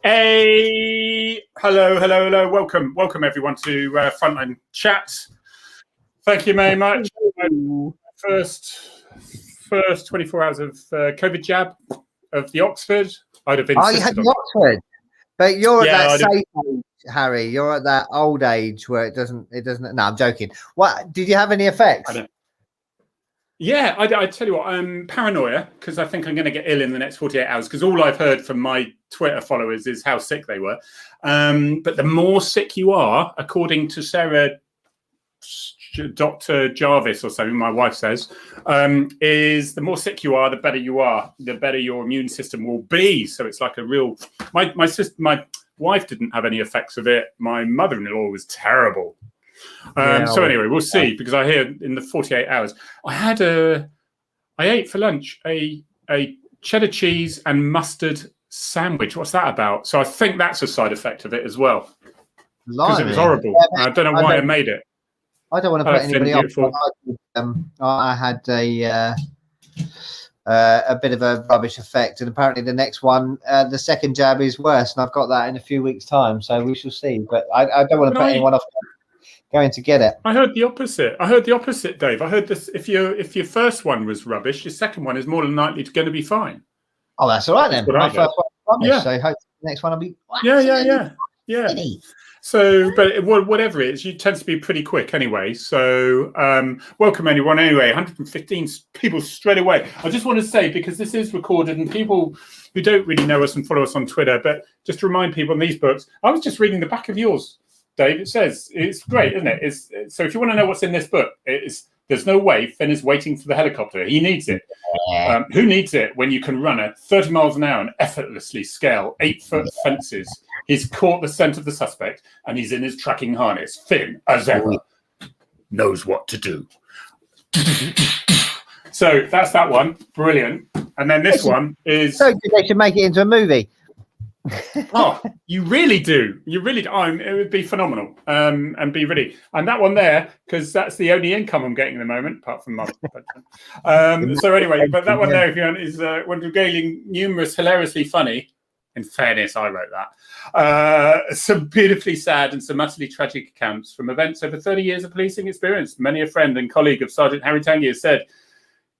Hey, hello. Welcome everyone to FrontLine Chat. Thank you very much. First 24 hours of COVID jab of the Oxford. I'd have insisted. Oh, you had the Oxford, but you're at that safe age, Harry. You're at that old age where it doesn't. No, I'm joking. What did you have any effects? Yeah, I tell you what, I'm paranoia because I think I'm going to get ill in the next 48 hours because all I've heard from my Twitter followers is how sick they were. But the more sick you are, according to Sarah, Dr. Jarvis or something, my wife says, is the more sick you are, the better you are, the better your immune system will be. So it's like a real, my wife didn't have any effects of it. My mother-in-law was terrible. So anyway, we'll see, because I hear in the 48 hours, I ate for lunch a cheddar cheese and mustard sandwich. What's that about? So I think that's a side effect of it as well. Because it was horrible. I don't know why I made it. I don't want to put anybody off. I had a bit of a rubbish effect, and apparently the next one, the second jab is worse, and I've got that in a few weeks' time, so we shall see. But I don't want to put anyone off going to get it. I heard the opposite, Dave. I heard this: if your first one was rubbish, your second one is more than likely going to be fine. Oh, that's all right then. My first one was rubbish, so hopefully the next one will be. Yeah. So, but whatever it is, you tend to be pretty quick anyway. So, welcome anyone. Anyway, 115 people straight away. I just want to say, because this is recorded and people who don't really know us and follow us on Twitter, but just to remind people in these books, I was just reading the back of yours, Dave. It says, it's great, isn't it? So if you want to know what's in this book, there's no way Finn is waiting for the helicopter. He needs it. Who needs it when you can run at 30 miles an hour and effortlessly scale 8-foot fences? He's caught the scent of the suspect and he's in his tracking harness. Finn, as ever, knows what to do. So that's that one. Brilliant. And then this one is... So good they should make it into a movie. Oh, you really do. You really do. It would be phenomenal. And be ready. And that one there, because that's the only income I'm getting at the moment, apart from my pension. So anyway, but that one there, if you want, is one regaling numerous, hilariously funny. In fairness, I wrote that. Some beautifully sad and some utterly tragic accounts from events over 30 years of policing experience. Many a friend and colleague of Sergeant Harry Tangi has said,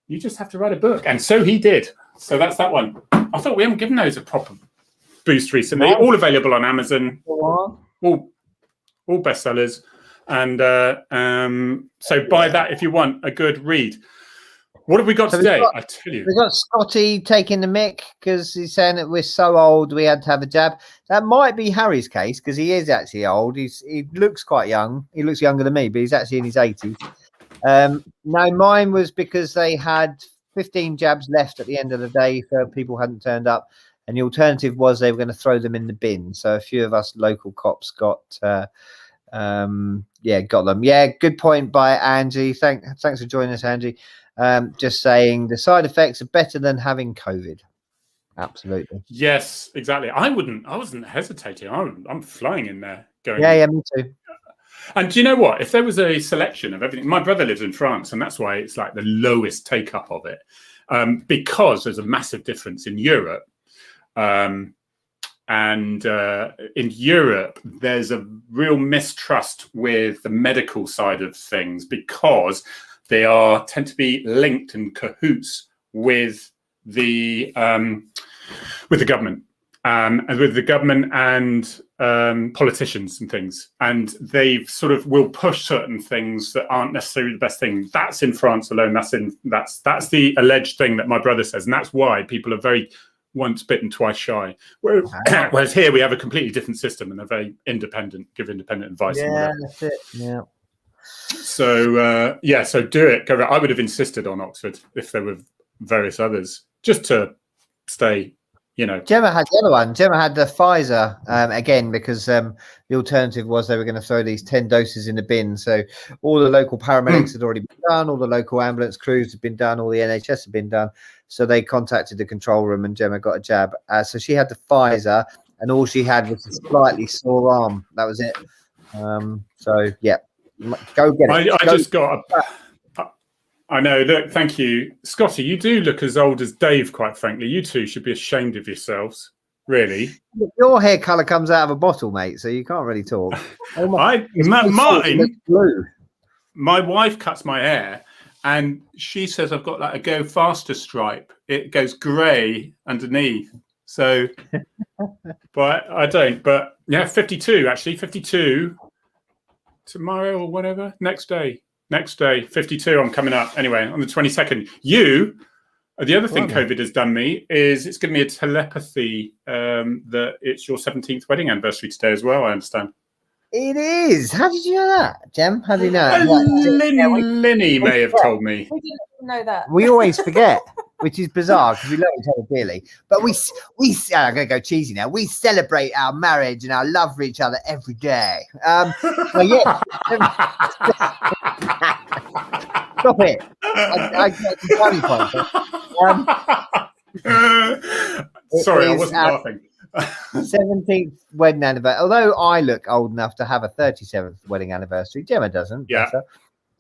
you just have to write a book. And so he did. So that's that one. I thought we haven't given those a proper boost recently. All available on Amazon. All bestsellers. And so buy that if you want a good read. What have we got today? I tell you. We've got Scotty taking the mick because he's saying that we're so old we had to have a jab. That might be Harry's case because he is actually old. He looks quite young. He looks younger than me, but he's actually in his 80s. No, mine was because they had 15 jabs left at the end of the day, so people hadn't turned up. And the alternative was they were going to throw them in the bin. So a few of us local cops got them. Yeah, good point by Angie. Thanks for joining us, Angie. Just saying the side effects are better than having COVID. Absolutely. Yes, exactly. I wasn't hesitating. I'm flying in there going. Yeah, me too. And do you know what? If there was a selection of everything, my brother lives in France, and that's why it's like the lowest take up of it, because there's a massive difference in Europe. And in Europe, there's a real mistrust with the medical side of things because they tend to be linked and cahoots with the government, and politicians and things, and they sort of will push certain things that aren't necessarily the best thing. That's in France alone. That's the alleged thing that my brother says, and that's why people are very once bitten, twice shy. Whereas here we have a completely different system, and they're very independent, give independent advice. Yeah, that's it. Yeah. So so do it. Go. I would have insisted on Oxford if there were various others, just to stay. Gemma had the other one. Gemma had the Pfizer again because the alternative was they were going to throw these 10 doses in the bin. So all the local paramedics had already been done, all the local ambulance crews had been done, all the NHS had been done. So they contacted the control room and Gemma got a jab. So she had the Pfizer and all she had was a slightly sore arm. That was it. So yeah, go get it. I know. Look, thank you, Scotty. You do look as old as Dave. Quite frankly, you two should be ashamed of yourselves. Really? Your hair colour comes out of a bottle, mate, so you can't really talk. Mine. Blue. My wife cuts my hair, and she says I've got like a go faster stripe. It goes grey underneath. So, but I don't. But yeah, 52 actually. 52 tomorrow or whatever. Next day. 52. I'm coming up anyway on the 22nd. The other thing COVID has done me is it's given me a telepathy that it's your 17th wedding anniversary today as well, I understand. It is. How did you know that, Jem? How do you know? Linny may have told me. We didn't know that. We always forget, which is bizarre because we love each other dearly. But I'm going to go cheesy now. We celebrate our marriage and our love for each other every day. So yeah. Stop it. I get the funny point. Sorry, I wasn't laughing. 17th wedding anniversary. Although I look old enough to have a 37th wedding anniversary, Gemma doesn't. Yeah.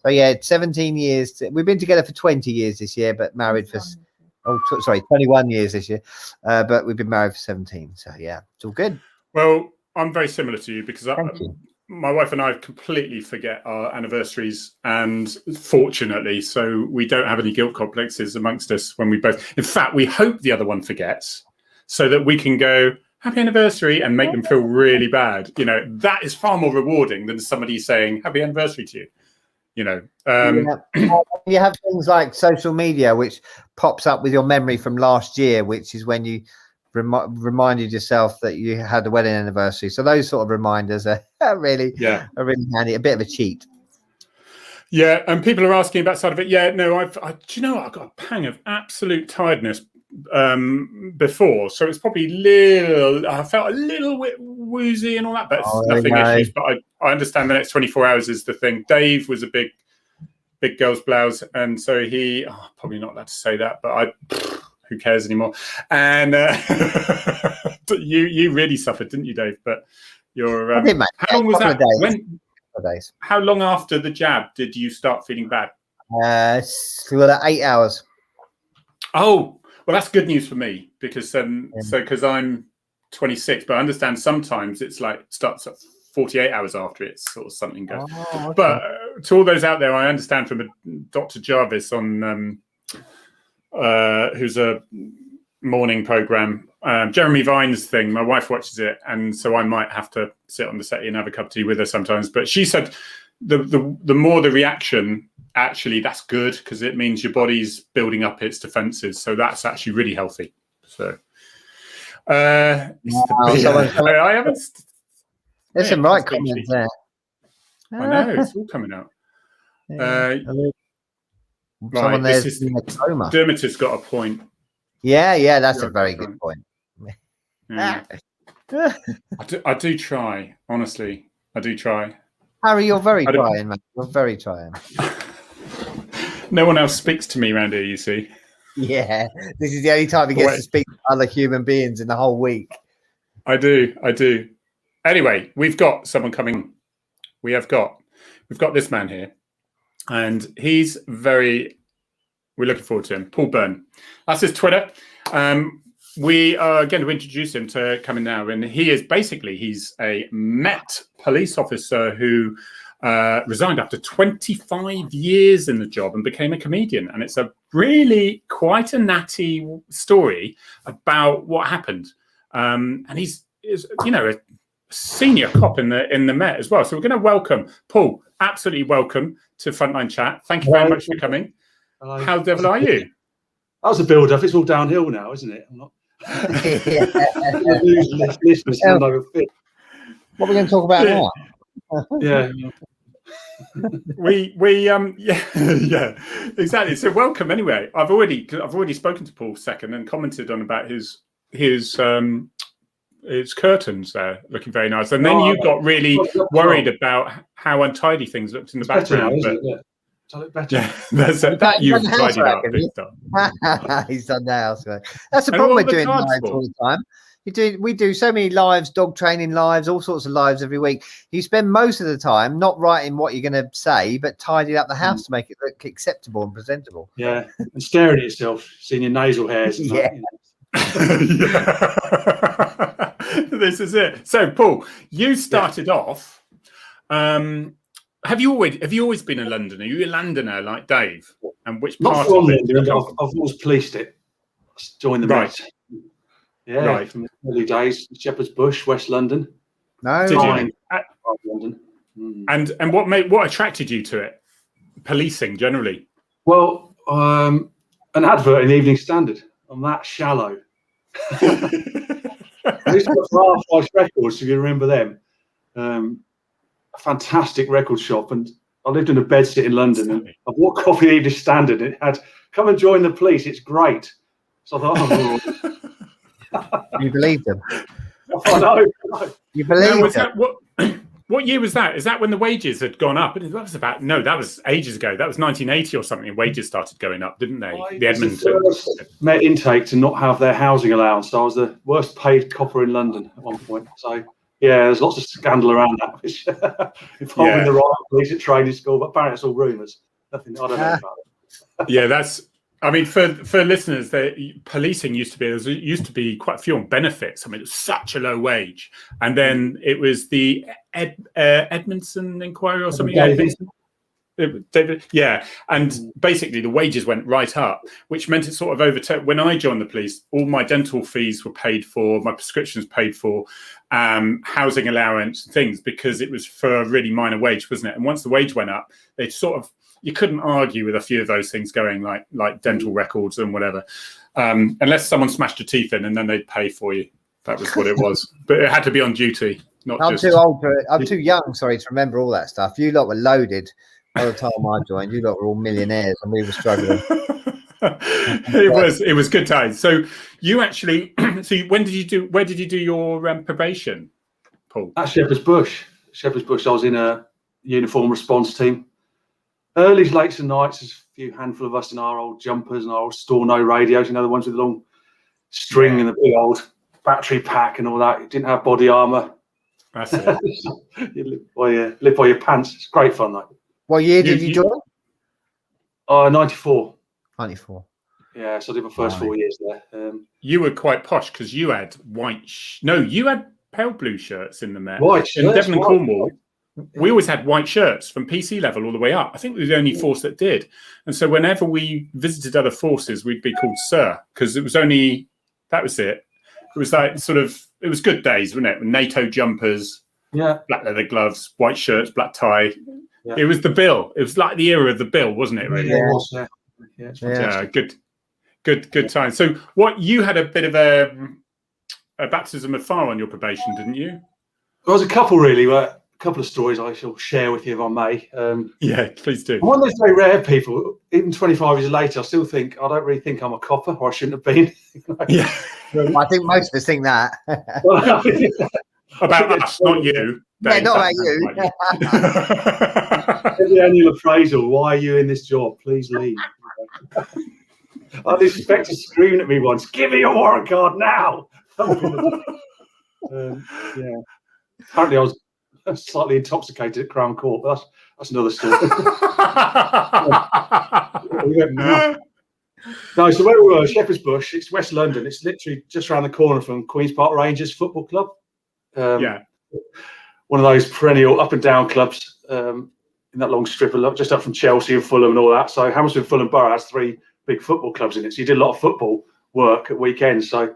So yeah, 17 years. We've been together for 20 years this year, but married for 21 years this year. But we've been married for 17. So yeah, it's all good. Well, I'm very similar to you because my wife and I completely forget our anniversaries, and fortunately, so we don't have any guilt complexes amongst us when we both. In fact, we hope the other one forgets, so that we can go happy anniversary and make them feel really bad. You know, that is far more rewarding than somebody saying happy anniversary to you. You know, you have things like social media, which pops up with your memory from last year, which is when you reminded yourself that you had a wedding anniversary. So those sort of reminders are really handy. A bit of a cheat. Yeah, and people are asking about side of it. Yeah, no, do you know what? I got a pang of absolute tiredness before, so it's probably I felt a little bit woozy and all that, but nothing issues. But I understand the next 24 hours is the thing. Dave was a big girl's blouse, and so he probably not allowed to say that, but who cares anymore? And you really suffered, didn't you, Dave? But you're how long was that? How long after the jab did you start feeling bad? 8 hours. Oh, well, that's good news for me because because I'm 26, but I understand sometimes it's like starts at 48 hours after it's sort of something goes. Oh, okay. But to all those out there, I understand from Dr. Jarvis on who's a morning program, Jeremy Vine's thing. My wife watches it, and so I might have to sit on the settee and have a cup of tea with her sometimes. But she said the more the reaction, actually, that's good because it means your body's building up its defenses. So that's actually really healthy. So I haven't. There's some right comments there. I know it's all coming out. Someone there's in a coma. Dermot has got a point. Yeah, that's a very good point. Yeah. I do try, honestly. I do try. Harry, you're very trying, man. You're very trying. No one else speaks to me around here, you see. Yeah, this is the only time he gets to speak to other human beings in the whole week. I do. Anyway, we've got someone coming. We've got this man here, and we're looking forward to him. Paul Byrne. That's his Twitter. We are going to introduce him to coming now, and he's a Met police officer who resigned after 25 years in the job and became a comedian. And it's a really quite a natty story about what happened. And he's a senior cop in the Met as well. So we're going to welcome Paul. Absolutely welcome to Frontline Chat. Thank you very much for coming. Hello. How the devil are you? That was a build-up. It's all downhill now, isn't it? I'm not. What are we going to talk about now? Yeah. Yeah, exactly. So welcome anyway. I've already spoken to Paul second and commented on about his curtains there looking very nice. And then you got really worried about how untidy things looked in the background. I look better. Yeah, that you've tidied up big time. He's done the house work. That's the problem with doing lives all the time. We do so many lives, dog training lives, all sorts of lives every week. You spend most of the time not writing what you're going to say, but tidying up the house to make it look acceptable and presentable. Yeah, and staring at yourself, seeing your nasal hairs. And This is it. So, Paul, you started off. Have you always been a Londoner? Are you a Londoner like Dave? And which Not part from of it? London, but I've always policed it. Joined the Right. Met. Yeah, Right. from the early days, Shepherd's Bush, West London. No. Did you? Fine. London. And what attracted you to it? Policing generally. Well, an advert in the Evening Standard. I'm that shallow. I used to go for Half-Price Records, if you remember them. A fantastic record shop, and I lived in a bedsit in London, and I bought coffee Evening Standard, and it had, come and join the police, it's great. So I thought, oh, You believed them. I know. You believed them. What year was that? Is that when the wages had gone up? That was ages ago. That was 1980 or something. Wages started going up, didn't they? The Edmonton Met intake to not have their housing allowance. So I was the worst paid copper in London at one point. So yeah, there's lots of scandal around that, which involving the right police at training school. But apparently it's all rumours. Nothing. I don't know about it. Yeah, that's. I mean, for listeners, policing used to be quite a few on benefits. I mean, it was such a low wage, and then it was the Edmondson inquiry or something. David, yeah, and basically the wages went right up, which meant it sort of overturned. When I joined the police, all my dental fees were paid for, my prescriptions paid for, housing allowance and things, because it was for a really minor wage, wasn't it? And once the wage went up, they sort of, you couldn't argue with a few of those things going, like dental records and whatever, unless someone smashed your teeth in, and then they'd pay for you. That was what it was. But it had to be on duty, not I'm just. too old for it. I'm too young, sorry, to remember all that stuff. You lot were loaded by the time I joined. You lot were all millionaires, and we were struggling. It was good times. So you actually, where did you do your probation, Paul? At Shepherd's Bush. I was in a uniform response team. Early, late and nights, there's a few handful of us in our old jumpers and our old Storno radios, the ones with the long string and the big old battery pack and all that. You didn't have body armour. That's it. You live by your pants. It's great fun, though. What year did you join? 94. 94. Yeah, so I did my first 4 years there. You were quite posh because you had you had pale blue shirts in the Met. White in Devon and Cornwall. We always had white shirts from PC level all the way up. I think we were the only force that did. And so whenever we visited other forces, we'd be called Sir, because that was it. It was like it was good days, wasn't it? NATO jumpers, black leather gloves, white shirts, black tie. Yeah. It was the bill. It was like the era of the bill, wasn't it? Really? Yeah. Good time. So what, you had a bit of a baptism of fire on your probation, didn't you? There was a couple, really. A couple of stories I shall share with you, if I may. Yeah, please do. I'm one of those very rare people, even 25 years later, I still think, I don't really think I'm a copper, or I shouldn't have been. Yeah. I think most of us think that. About us, not you. Yeah, not about you. The annual appraisal, why are you in this job? Please leave. I had this inspector screaming at me once, give me your warrant card now. Yeah. Apparently I was slightly intoxicated at Crown Court, but that's another story. No, so where we were, Shepherd's Bush, it's West London. It's literally just around the corner from Queen's Park Rangers Football Club. One of those perennial up and down clubs in that long strip, just up from Chelsea and Fulham and all that. So Hammersmith and Fulham Borough has 3 big football clubs in it. So you did a lot of football work at weekends. So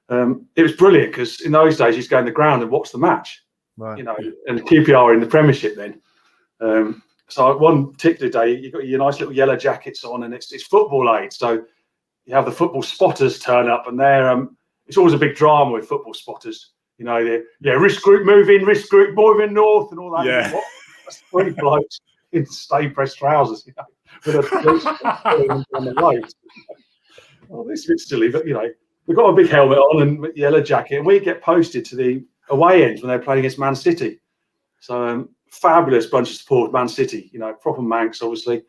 it was brilliant, because in those days you used to go in the ground and watch the match. Right. And QPR in the Premiership then. So one particular day, you've got your nice little yellow jackets on, and it's football aid. So you have the football spotters turn up, and it's always a big drama with football spotters. Risk group moving north, and all that. Yeah. That's 3 blokes in stay press trousers, with a police on the road. Oh, this is a bit silly, but we've got a big helmet on and yellow jacket, and we get posted to the away ends when they're playing against Man City. So fabulous bunch of support, Man City, proper Manx, obviously.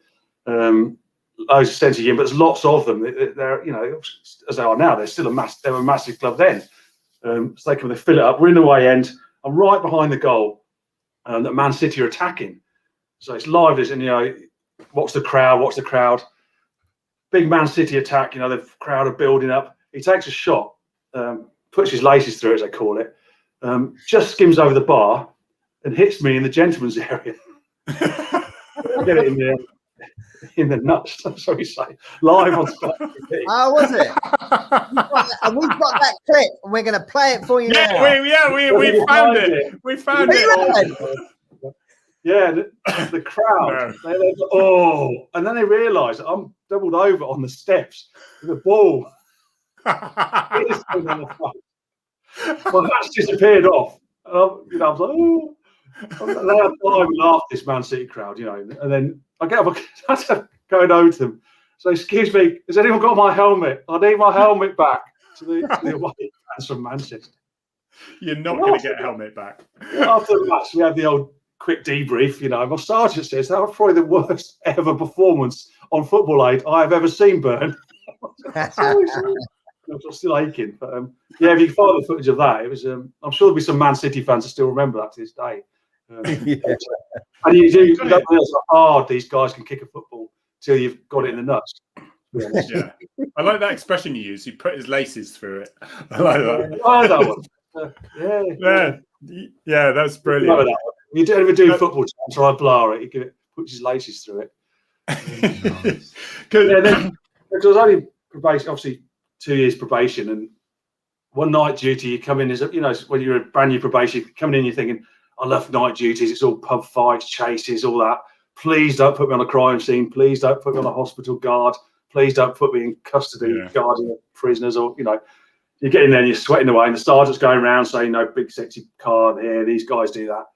Loads of sense of humour, but there's lots of them. They're as they are now, they were a massive club then. So they fill it up. We're in the away end. I'm right behind the goal that Man City are attacking. So it's live, and watch the crowd. Big Man City attack. The crowd are building up. he takes a shot, puts his laces through, as they call it, just skims over the bar and hits me in the gentleman's area. I get it in the nuts, sorry, say, live on Sky TV. Oh, was it? And we've got that clip, and we're going to play it for you now. We found it. We found it. Yeah, the crowd. No. And then they realise I'm doubled over on the steps with a ball. My hat's disappeared off. And I was like, oh. And they had laughed, this Man City crowd, and then I get up, I going over to them. So, excuse me, has anyone got my helmet? I need my helmet back to the away fans from Manchester. You're not going to get a helmet back. After the match, we had the old quick debrief. My sergeant says that was probably the worst ever performance on Football Aid I have ever seen, Byrne. I'm still aching, but if you can find the footage of that, it was. I'm sure there'll be some Man City fans that still remember that to this day. And you don't realise how hard these guys can kick a football till you've got it in the nuts. Yeah, I like that expression you use. He put his laces through it. I like that. I know that one. Yeah, that's brilliant. That one. You don't ever do football chants, or I blur it. He puts his laces through it. Then it was only probation, obviously 2 years probation, and one night duty. You come in as when you're a brand new probation, you're coming in, you're thinking, I love night duties. It's all pub fights, chases, all that. Please don't put me on a crime scene. Please don't put me on a hospital guard. Please don't put me in custody, guarding prisoners, or you get in there and you're sweating away, and the sergeant's going around saying, no, big sexy car here. These guys do that.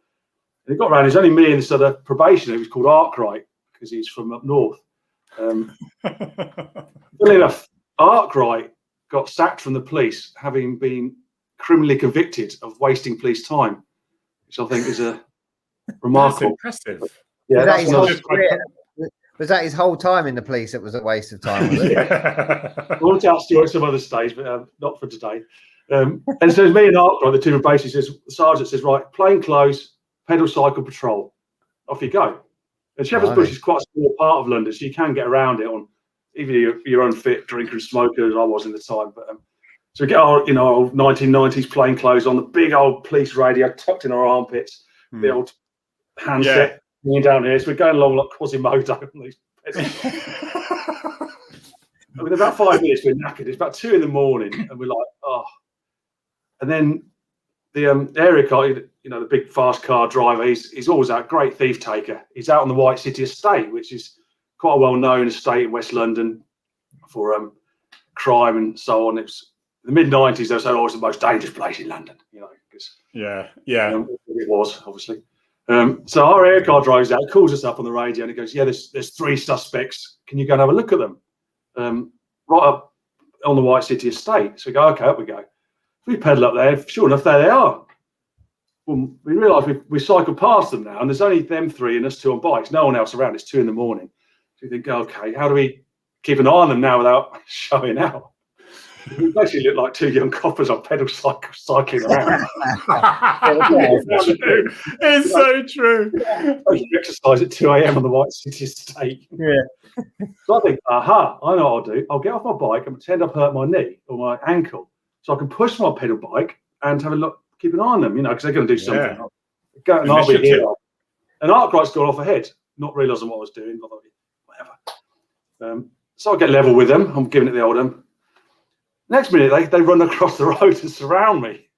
And he got around. There's only me and this other probationer who was called Arkwright because he's from up north. Funny enough, Arkwright got sacked from the police, having been criminally convicted of wasting police time, which I think is a remarkable. That's impressive. Yeah, was that his whole time in the police? It was a waste of time, was it? I want to ask you at some other stage, but not for today. And so it's me and Arkwright, the two probationers, the sergeant says, right, plain clothes, pedal cycle patrol. Off you go. And Shepherd's Bush is quite a small part of London, so you can get around it on even your unfit drinker and smoker, as I was in the time. But so we get our old 1990s plain clothes on, the big old police radio tucked in our armpits, the old handset down here. So we're going along like Quasimodo on these pedals. Within about 5 minutes, we're knackered. It's about 2 a.m, and we're like, oh. And then the area car, the big fast car driver, he's always out, great thief taker. He's out on the White City estate, which is quite a well-known estate in West London for crime and so on. It was the mid-90s. They were saying, it's the most dangerous place in London, because it was, obviously. So our air car drives out, calls us up on the radio, and he goes, there's 3 suspects. Can you go and have a look at them? Right up on the White City estate. So we go, okay, up we go. We pedal up there. Sure enough, there they are. Well, we realise we cycled past them now, and there's only them 3 and us 2 on bikes. No one else around. It's 2 a.m. So we think, okay, how do we keep an eye on them now without showing out? We basically look like 2 young coppers on pedal cycling around. It's so true. You exercise at 2 a.m. on the White City estate. Yeah. So I think, I know what I'll do. I'll get off my bike and pretend I've hurt my knee or my ankle, so I can push my pedal bike and have a look, keep an eye on them, because they're going to do something. Yeah. And I'll be here. And Arkwright's gone off ahead, not realising what I was doing. Whatever. So I get level with them. I'm giving it the old Next minute, they run across the road and surround me.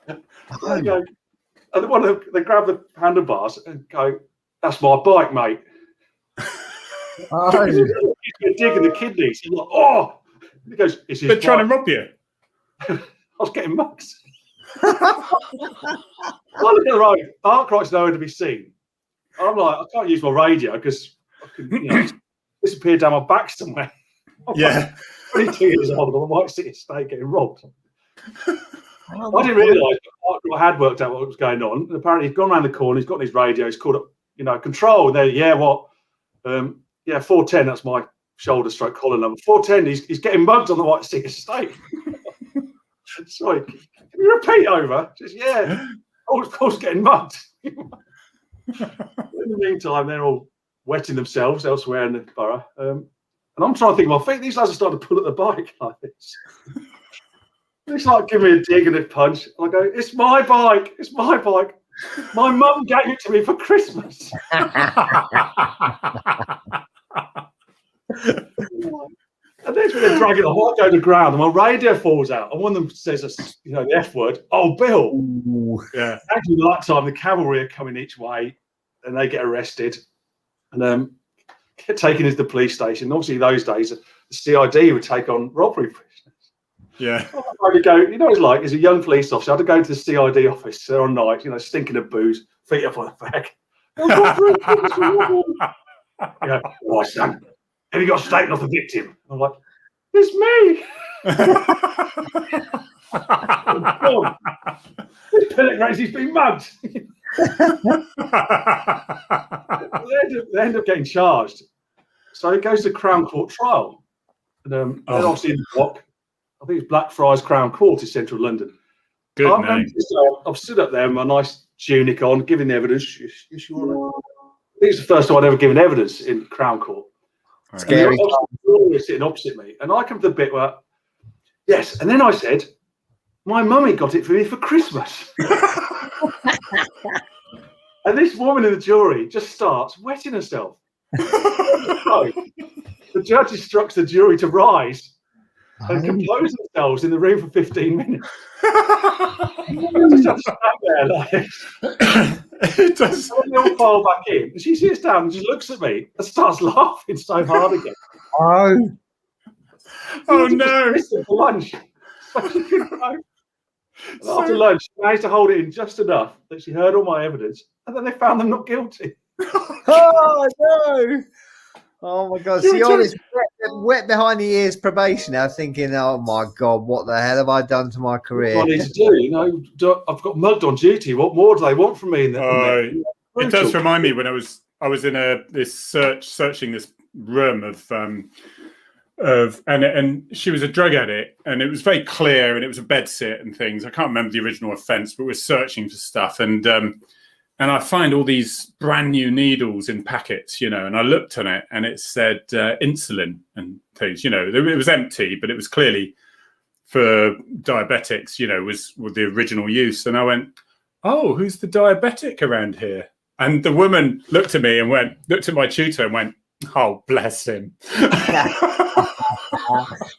They go, and they grab the handlebars and go, "That's my bike, mate." You're digging the kidneys. You're like, oh. He goes, "It's his They're trying to bike." rob you. I was getting mugged. I look at the road. Arkwright's nowhere to be seen. I'm like, I can't use my radio because I could disappear down my back somewhere. Yeah. 22 years old on the White City estate getting robbed. I didn't realise I had worked out what was going on. And apparently, he's gone around the corner. He's got his radio. He's called up, control. And there, 410. That's my shoulder stroke collar number. 410. He's getting mugged on the White City estate. Sorry, can you repeat over? Just I was getting mugged. In the meantime, they're all wetting themselves elsewhere in the borough. And I'm trying to think, well, I think these lads are starting to pull at the bike like this. It's like, give me a dig and a punch. I go, it's my bike. It's my bike. My mum gave it to me for Christmas. And then they're dragging the hot go to ground, and my radio falls out. And one of them says, the F word. Oh, Bill. Ooh. Yeah. Actually, that time, the cavalry are coming each way, and they get arrested. And get taken into the police station. Obviously, those days, the CID would take on robbery prisoners. Yeah. I had to go, you know what it's like, as a young police officer, I had to go to the CID office there on night, stinking of booze, feet up on the back. Oh, son, have you got a statement of the victim? I'm like, it's me. This pellet Gracie's been mugged. They end up getting charged. So it goes to Crown Court trial. And then obviously in the block, I think it's Blackfriars Crown Court in central London. Good name. I've stood up there with my nice tunic on, giving the evidence. Yes, you want to. I think it's the first time I'd ever given evidence in Crown Court. Scary. And sitting opposite me, and I come to the bit where, yes, and then I said, my mummy got it for me for Christmas. And this woman in the jury just starts wetting herself. So, the judge instructs the jury to rise and compose themselves in the room for 15 minutes. Just have to stand there like It does. and they all file back in. And she sits down and just looks at me and starts laughing so hard again. Oh no! For lunch. So she couldn't go. And after lunch, she managed to hold it in just enough that she heard all my evidence, and then they found them not guilty. Oh no! Oh my God! See, all this wet behind the ears probation. I was thinking, oh my God, what the hell have I done to my career? What I need to do, I've got mugged on duty. What more do they want from me? It does remind me when I was in searching this room and she was a drug addict, and it was very clear, and it was a bed sit and things. I can't remember the original offence, but we're searching for stuff, and I find all these brand new needles in packets, and I looked on it, and it said insulin and things. It was empty, but it was clearly for diabetics. Was the original use, and I went, "Oh, who's the diabetic around here?" And the woman looked at me and looked at my tutor and went, "Oh, bless him."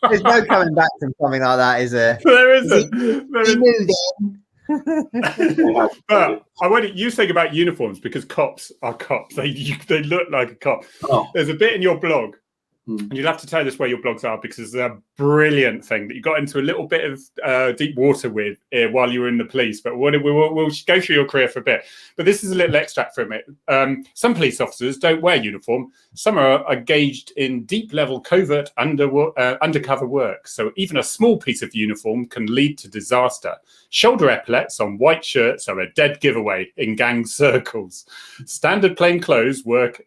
There's no coming back from something like that, is there? There isn't. But I want you think about uniforms, because cops are cops. They look like a cop. Oh. There's a bit in your blog, and you'll have to tell us where your blogs are, because it's a brilliant thing that you got into a little bit of deep water with while you were in the police. But we'll go through your career for a bit. But this is a little extract from it. Some police officers don't wear uniform. Some are engaged in deep-level covert undercover work. So even a small piece of uniform can lead to disaster. Shoulder epaulets on white shirts are a dead giveaway in gang circles. Standard plainclothes work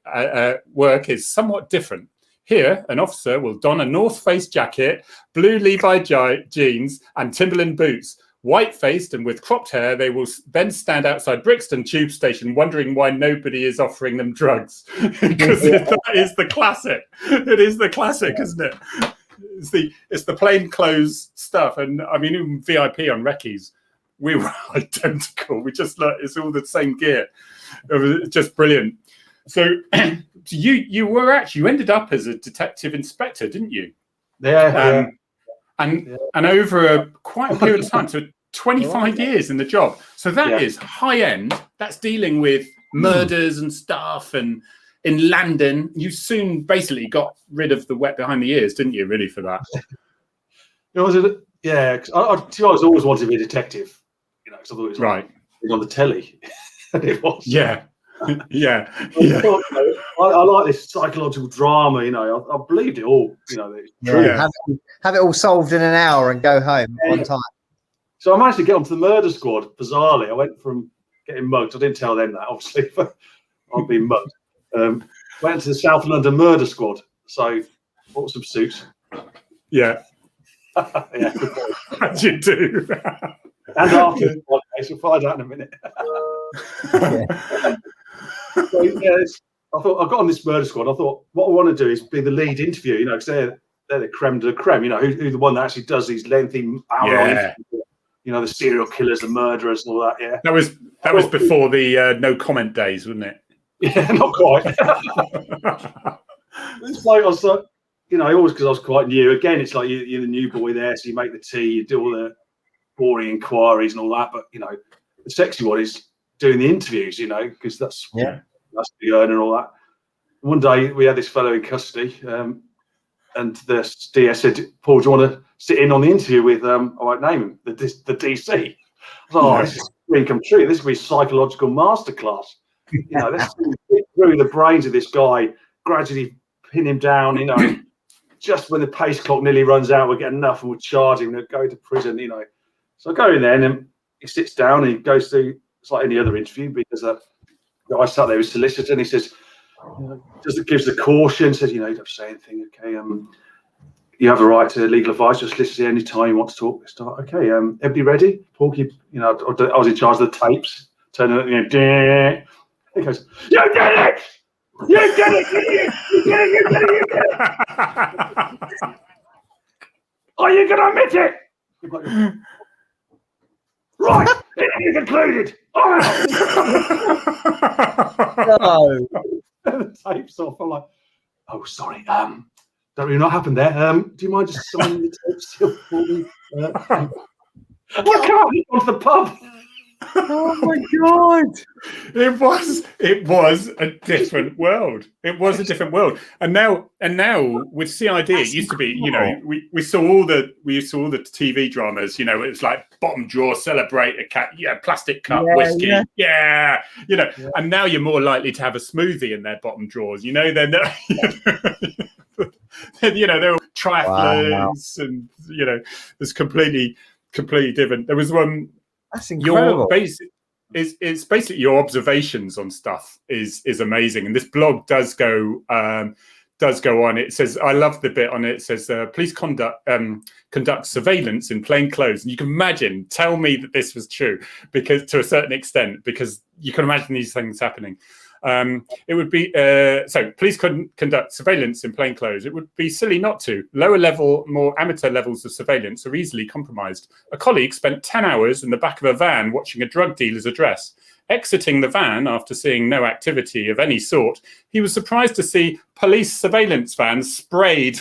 is somewhat different. Here, an officer will don a North Face jacket, blue Levi jeans, and Timberland boots. White-faced and with cropped hair, they will then stand outside Brixton Tube Station wondering why nobody is offering them drugs. Because that is the classic. It is the classic, isn't it? It's the plain clothes stuff. And I mean, even VIP on Recce's, we were identical. We just it's all the same gear. It was just brilliant. So you ended up as a detective inspector, didn't you? Yeah. And over a quite a period of time, so 25 years in the job. So that is high end. That's dealing with murders and stuff. And in London, you soon basically got rid of the wet behind the ears, didn't you? Really, for that. Yeah. Cause I always wanted to be a detective. Because I thought it was right on the telly. And it was. Yeah. Yeah. I like this psychological drama. I believed it all. It's true. Yeah. Have it all solved in an hour and go home on time. So I managed to get onto the murder squad. Bizarrely, I went from getting mugged. I didn't tell them that, obviously, but I've been mugged. Went to the South London murder squad. So bought some suits. Yeah. Yeah. As you do. And after the podcast, we'll find out in a minute. So, I thought I got on this murder squad. I thought what I want to do is be the lead interview, you know, because they're the creme de la creme, you know, who's the one that actually does these lengthy hour-long interviews, you know, the serial killers, the murderers, and all that. Yeah, that was before the no comment days, wasn't it? Yeah, not quite. It's like I was like, you know, always because I was quite new. Again, it's like you're the new boy there, so you make the tea, you do all the boring inquiries and all that. But you know, the sexy one is doing the interviews, you know, because that's the earner and all that. One day we had this fellow in custody, and the DS said, "Paul, do you want to sit in on the interview with I won't name him, the DC?" I was like, "Oh, this is a dream come true. This will be psychological masterclass. You know, let's get through the brains of this guy, gradually pin him down. You know, just when the pace clock nearly runs out, we'll get enough and we'll charge him and go to prison. You know." So I go in there and then he sits down and he goes through. It's like any other interview because the guy sat there with solicitor and he says, gives the caution, says, you know, you don't say anything, okay, you have a right to legal advice or solicitor any time you want to talk. Start, okay, everybody ready? Paul, you know, I was in charge of the tapes, turning it, you know, he goes, you get it! You get it! You get it! You get it! You get it! Are you going to admit it? Right, it is concluded. Oh, No. the tape's off. I'm like, oh, sorry. Don't really know what happened there. Do you mind just signing the tape still for me? Well, come on, on to the pub. Oh my God! It was a different world. It was a different world. And now with CID, it used to be, you know, we saw all the TV dramas. You know, it's like bottom drawer, celebrate a cat, plastic cup, whiskey, you know. And now you're more likely to have a smoothie in their bottom drawers. You know, they're you know, they're all triathlons, and you know, it's completely different. There was one. That's incredible. It's basically your observations on stuff is amazing, and this blog does go on. It says, I love the bit on it. It says, please conduct surveillance in plain clothes. And you can imagine, tell me that this was true, because to a certain extent, because you can imagine these things happening. It would be so please conduct surveillance in plain clothes. It would be silly not to. Lower level, more amateur levels of surveillance are easily compromised. A colleague spent 10 hours in the back of a van watching a drug dealer's address. Exiting the van after seeing no activity of any sort, he was surprised to see police surveillance vans sprayed,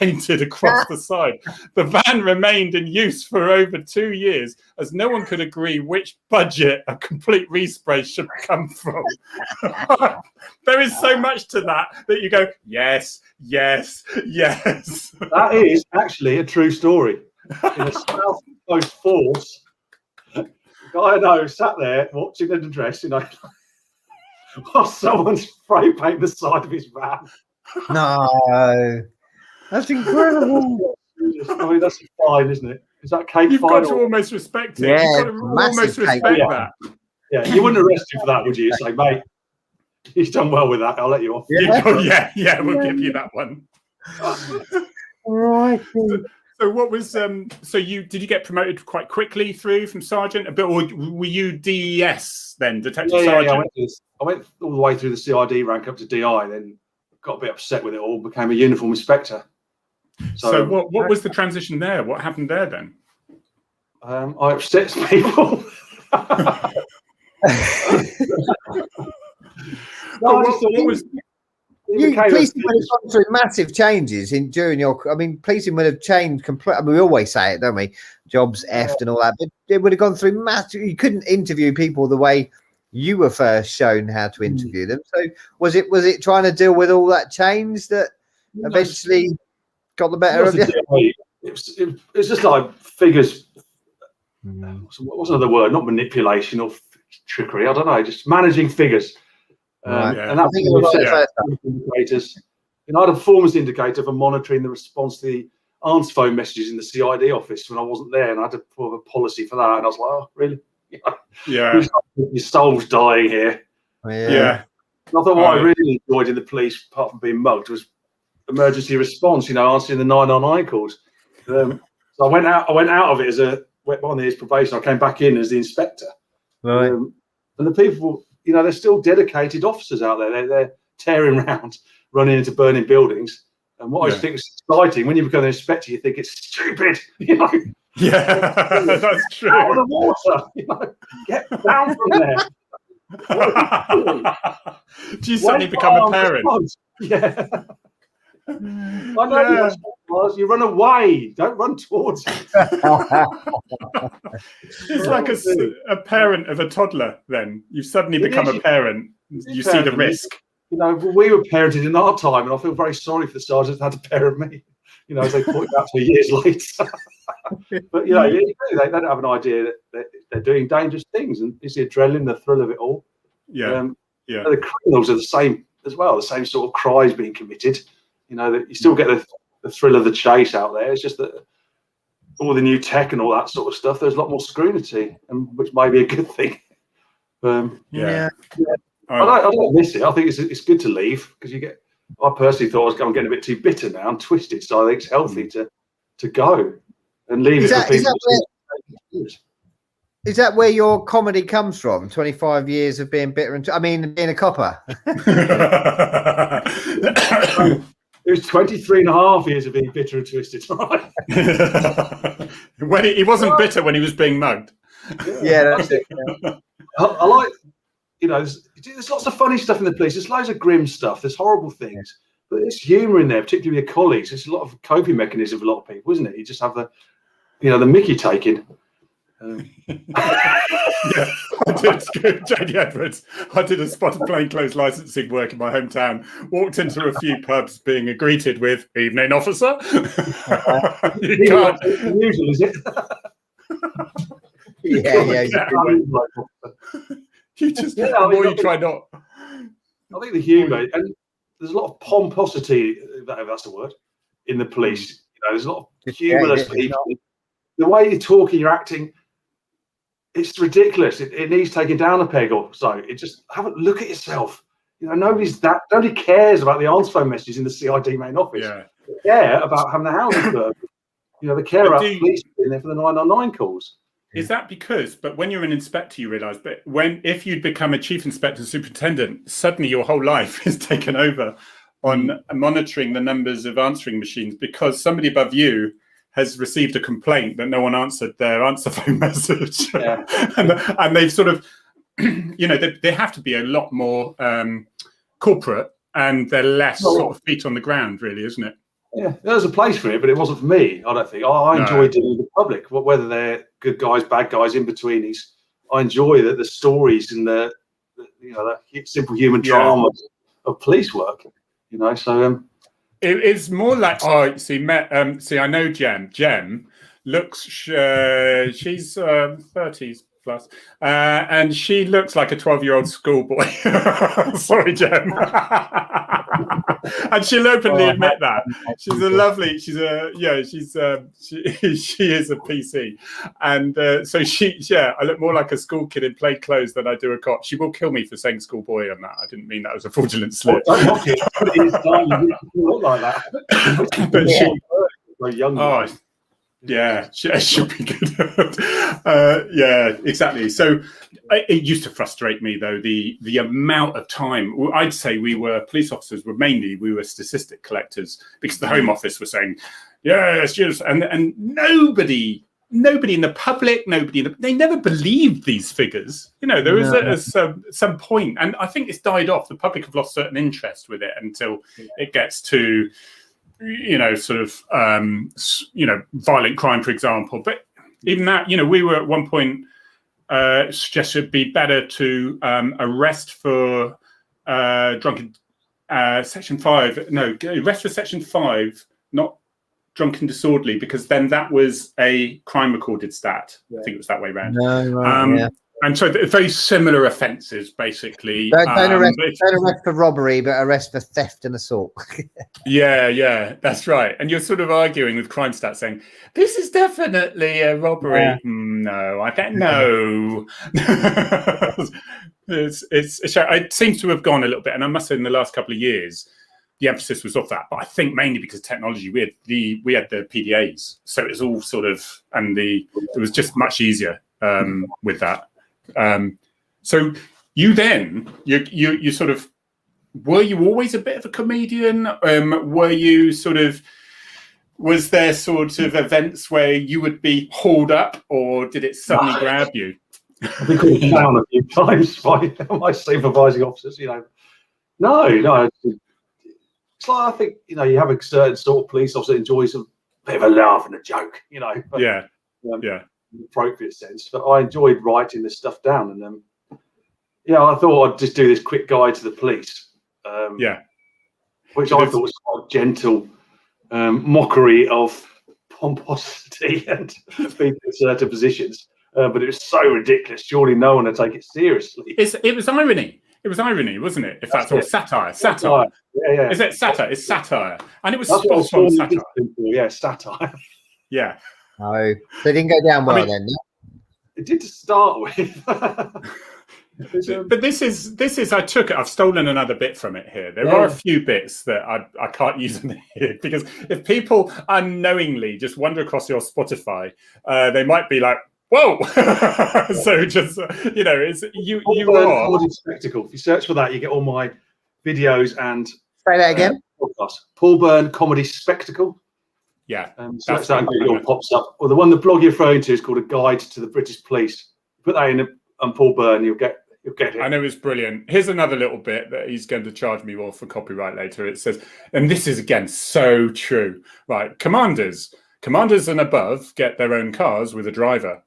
painted across the side. The van remained in use for over 2 years, as no one could agree which budget a complete respray should come from. There is so much to that you go, yes. That is actually a true story. In a South Coast force, I know, sat there watching an address, you know, while someone's spray painting the side of his van. No, that's incredible. I mean, that's fine, isn't it? Is that cake? You've fine got to almost respect it. Yeah, You've got to almost respect that. Yeah, you wouldn't arrest him for that, would you? Say, mate, he's done well with that. I'll let you off. Yeah, we'll give you that one. Right. So what was so did you get promoted quite quickly through from sergeant, or were you DES then, detective sergeant? Yeah, I went all the way through the CID rank up to DI, then got a bit upset with it all, became a uniform inspector. So what was the transition there? What happened there then? I upset people. Policing would have gone through massive changes during your. I mean, policing would have changed completely. I mean, we always say it, don't we? Jobs effed and all that, but it would have gone through massive. You couldn't interview people the way you were first shown how to interview them. So was it trying to deal with all that change that eventually got the better of you? It's just like figures. What's another word? Not manipulation or trickery. I don't know. Just managing figures. And that's indicators. You know, I had a performance indicator for monitoring the response to the answer phone messages in the CID office when I wasn't there, and I had to put a policy for that. And I was like, oh, really? Yeah. Your soul's dying here. Yeah. And I thought what I really enjoyed in the police, apart from being mugged, was emergency response. You know, answering the 999 calls. So I went out of it went on his probation. I came back in as the inspector. Right. And the people, you know, they're still dedicated officers out there. tearing around, running into burning buildings. And what I think is exciting, when you become an inspector, you think it's stupid, you know. Yeah, that's true. Out of the water, you know, get down from there. Do you suddenly become a parent? Yeah. I know you run away, don't run towards it. It's like a parent of a toddler, then. You've suddenly become a parent. You see the risk. You know, we were parented in our time, and I feel very sorry for the sergeants that had to parent me, you know, as they pointed out to me years later. But, you know, they don't have an idea that they're doing dangerous things, and it's the adrenaline, the thrill of it all. Yeah. The criminals are the same as well, the same sort of crimes being committed. You know, that you still get the thrill of the chase out there. It's just that all the new tech and all that sort of stuff, there's a lot more scrutiny, and which may be a good thing. I don't miss it. I think it's good to leave, because you get. I personally thought I'm getting a bit too bitter now and twisted, so I think it's healthy to go and leave it for people. Is that where your comedy comes from? 25 years of being bitter and being a copper. It was 23 and a half years of being bitter and twisted, right? When he wasn't bitter when he was being mugged. Yeah, that's it. Yeah. I like, you know, there's lots of funny stuff in the police. There's loads of grim stuff. There's horrible things, but there's humour in there, particularly with your colleagues. It's a lot of coping mechanism for a lot of people, isn't it? You just have the Mickey taking. Yeah, I did. Janie Edwards. I did a spot of plainclothes licensing work in my hometown. Walked into a few pubs, being greeted with "Evening, officer." You can't. Unusual, is it? You just the more you try not. I think the humour, and there's a lot of pomposity, if that's the word, in the police. You know, there's a lot of humorless people. The way you're talking, you're acting. It's ridiculous. It needs taking down a peg or so. It just have a look at yourself. You know, nobody cares about the answer phone messages in the CID main office. Yeah. They care about having the houses burned. You know, they care about police being there for the 999 calls. Is that because? But when you're an inspector, you realise. But if you'd become a chief inspector superintendent, suddenly your whole life is taken over on monitoring the numbers of answering machines, because somebody above you has received a complaint that no one answered their answer phone message. Yeah. and they've sort of, you know, they have to be a lot more corporate, and they're less sort of feet on the ground, really, isn't it? Yeah, there's a place for it, but it wasn't for me, I don't think. I enjoy dealing with the public, whether they're good guys, bad guys, in-betweenies. I enjoy the stories and the simple human drama of police work, you know, so... It's more like, see, I know Jem. Jem looks, she's 30s plus, and she looks like a 12-year-old schoolboy. Sorry, Jem. And she'll openly admit that. She's a lovely, she is a PC. And so I look more like a school kid in plain clothes than I do a cop. She will kill me for saying schoolboy on that. I didn't mean that as a fraudulent slip. Don't mock it. You look like that. But she, very young. Yeah, she'll be good. Yeah, exactly. So it used to frustrate me, though, the amount of time. I'd say we were police officers we were statistic collectors, because the Home Office was saying, yes, and nobody in the public, they never believed these figures. You know, there was some point, and I think it's died off. The public have lost certain interest with it until it gets to, you know, sort of, violent crime, for example. But even that, you know, we were at one point suggested it'd be better to arrest for drunken, Section 5. No, arrest for Section 5, not drunken disorderly, because then that was a crime recorded stat. I think it was that way around. And so very similar offences, basically. Don't arrest for robbery, but arrest for theft and assault. Yeah, that's right. And you're sort of arguing with crime stats, saying this is definitely a robbery. Yeah. No, I don't know. It seems to have gone a little bit, and I must say, in the last couple of years, the emphasis was off that. But I think mainly because of technology, we had the PDAs, so it was all sort of, and it was just much easier with that. So you then you sort of were you always a bit of a comedian? Were you sort of, was there sort of events where you would be hauled up, or did it suddenly grab you? I've been called down a few times by my supervising officers, you know. No. It's like, I think, you know, you have a certain sort of police officer that enjoys a bit of a laugh and a joke, you know. But, yeah. In the appropriate sense. But I enjoyed writing this stuff down, and I thought I'd just do this quick guide to the police. Which I thought was quite a gentle mockery of pomposity and people in certain positions. But it was so ridiculous. Surely no one would take it seriously. It was irony. It was irony, wasn't it? If that's all satire. Yeah. Is it satire? It's satire, and it was spot on satire. Yeah, satire. Yeah. No, they didn't go down well then. It did to start with. But this is I've stolen another bit from it here. There are a few bits that I can't use in here, because if people unknowingly just wander across your Spotify, they might be like, whoa. So just it's you are Comedy Spectacle. If you search for that, you get all my videos and say that again. Podcast. Paul Byrne Comedy Spectacle. Yeah. Search that and it all pops up. Or the one the blog you're referring to is called A Guide to the British Police. Put that in on Paul Byrne, you'll get it. I know, it's brilliant. Here's another little bit that he's going to charge me more for copyright later. It says, and this is again so true, right? Commanders and above get their own cars with a driver.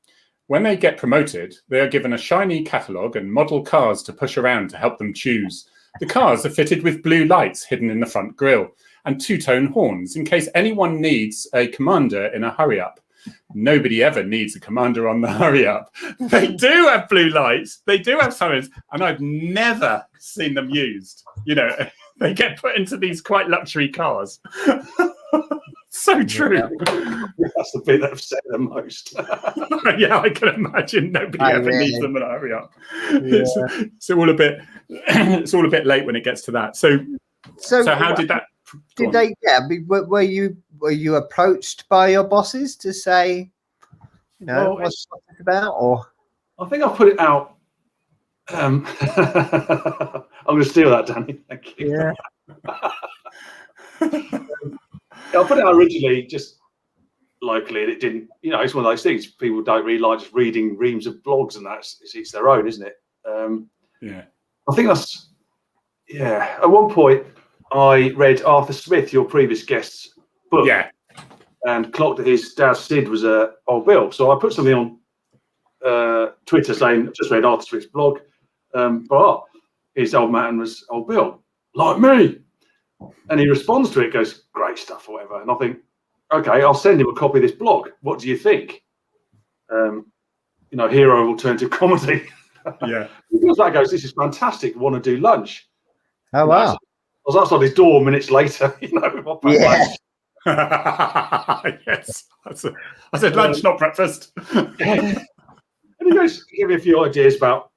When they get promoted, they are given a shiny catalogue and model cars to push around to help them choose. The cars are fitted with blue lights hidden in the front grille and two-tone horns in case anyone needs a commander in a hurry-up. Nobody ever needs a commander on the hurry-up. They do have blue lights, they do have sirens, and I've never seen them used. You know, they get put into these quite luxury cars. So true. That's the bit that upset them most. Yeah, I can imagine nobody ever needs them in a hurry-up. It's all a bit. It's all a bit late when it gets to that. So how did that? Did they? Yeah. Were you approached by your bosses to say, what's it about? Or I think I put it out. I'm going to steal that, Danny. Thank you. Yeah. I put it out originally just locally, and it didn't. It's one of those things. People don't really like just reading reams of blogs, and that's it's their own, isn't it? I think that's. Yeah. At one point, I read Arthur Smith, your previous guest's book, and clocked that his dad Sid was Old Bill. So I put something on Twitter saying, "I've just read Arthur Smith's blog, but his old man was Old Bill, like me." And he responds to it, goes, "Great stuff," or whatever. And I think, okay, I'll send him a copy of this blog. What do you think? Hero of alternative comedy. Yeah. Because that goes, "This is fantastic. Want to do lunch?" Oh wow. I was outside his door minutes later, with my lunch. Yes. I said lunch, not breakfast. And he goes, give me a few ideas about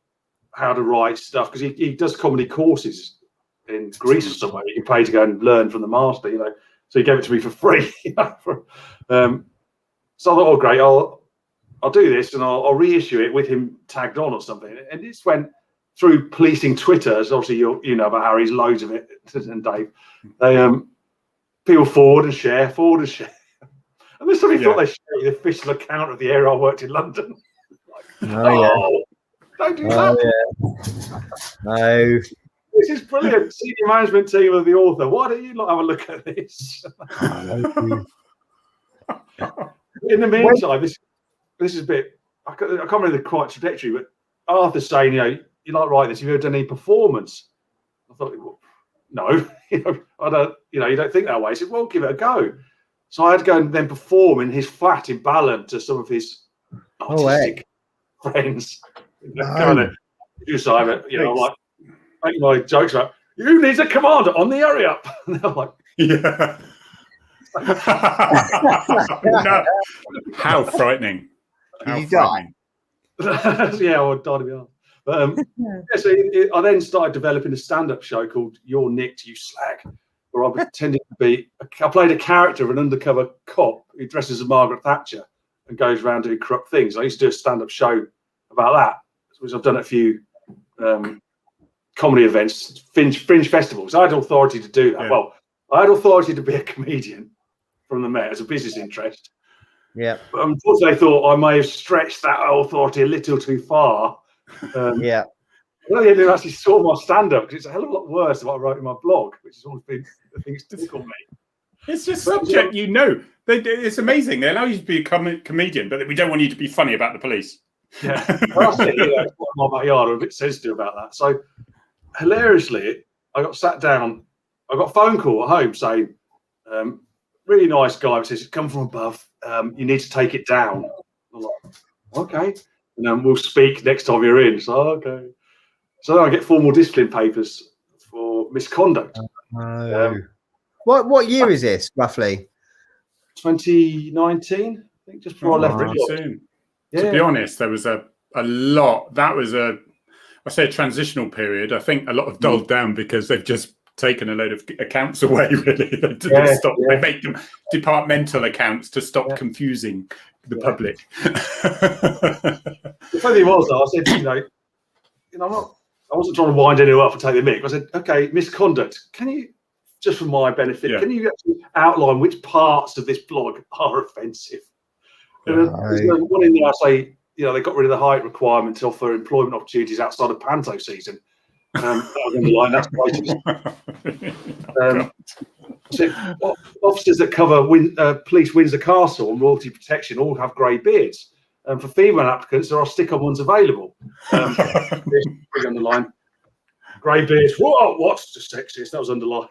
how to write stuff, because he does comedy courses in Greece or somewhere. You can pay to go and learn from the master, So he gave it to me for free. So I thought, oh great, I'll do this and I'll reissue it with him tagged on or something. And this went through policing Twitter, as obviously you know about Harry's loads of it, and Dave. They people forward and share. And then somebody thought they shared the official account of the area I worked in London. Don't do that. No. This is brilliant. Senior management team of the author. Why don't you not have a look at this? In the meantime, this is a bit. I can't remember the quite trajectory, but Arthur's saying, you like writing this. Have you ever done any performance? I thought, well, no, I don't. You don't think that way. He said, well, give it a go. So I had to go and then perform in his flat in Balham to some of his artistic friends. I'm like, make my jokes about, who needs a commander on the hurry up? And they're like, yeah. No. How frightening. Did you die? Yeah, I died of the arm. But so I then started developing a stand-up show called You're Nicked, You Slag, where I pretended to be. I played a character of an undercover cop who dresses as Margaret Thatcher and goes around doing corrupt things. I used to do a stand-up show about that, which I've done a few comedy events, fringe festivals. I had authority to do that. Yeah. Well, I had authority to be a comedian from the Met as a business interest. Yeah. But unfortunately, I thought I may have stretched that authority a little too far. Yeah. I don't think I actually saw my stand-up because it's a hell of a lot worse than what I wrote in my blog, which has always been the thing that's tickled me. It's just subject, you know. It's amazing. They allow you to be a comedian, but we don't want you to be funny about the police. Yeah, well, that's it. It's my backyard. I'm a bit sensitive about that. So, hilariously, I got sat down. I got a phone call at home saying, really nice guy who says, come from above. You need to take it down. I'm like, okay. And then we'll speak next time you're in. So, okay. So then I get formal discipline papers for misconduct. What year is this, roughly? 2019, I think, just before I left. Really soon. Yeah. To be honest, there was a lot. That was I say a transitional period. I think a lot have dulled down because they've just taken a load of accounts away, really. They make them departmental accounts to stop confusing the public. The funny thing was, though, I said, I wasn't trying to wind anyone up and take the mick. I said, okay, misconduct. Can you, just for my benefit, can you actually outline which parts of this blog are offensive? There's one in there I say, they got rid of the height requirement to offer employment opportunities outside of panto season. That's officers that cover police Windsor Castle and royalty protection all have grey beards. For female applicants, there are stick-on ones available. Big underline. Grey beards. Whoa, what's the sexiest? That was underlined.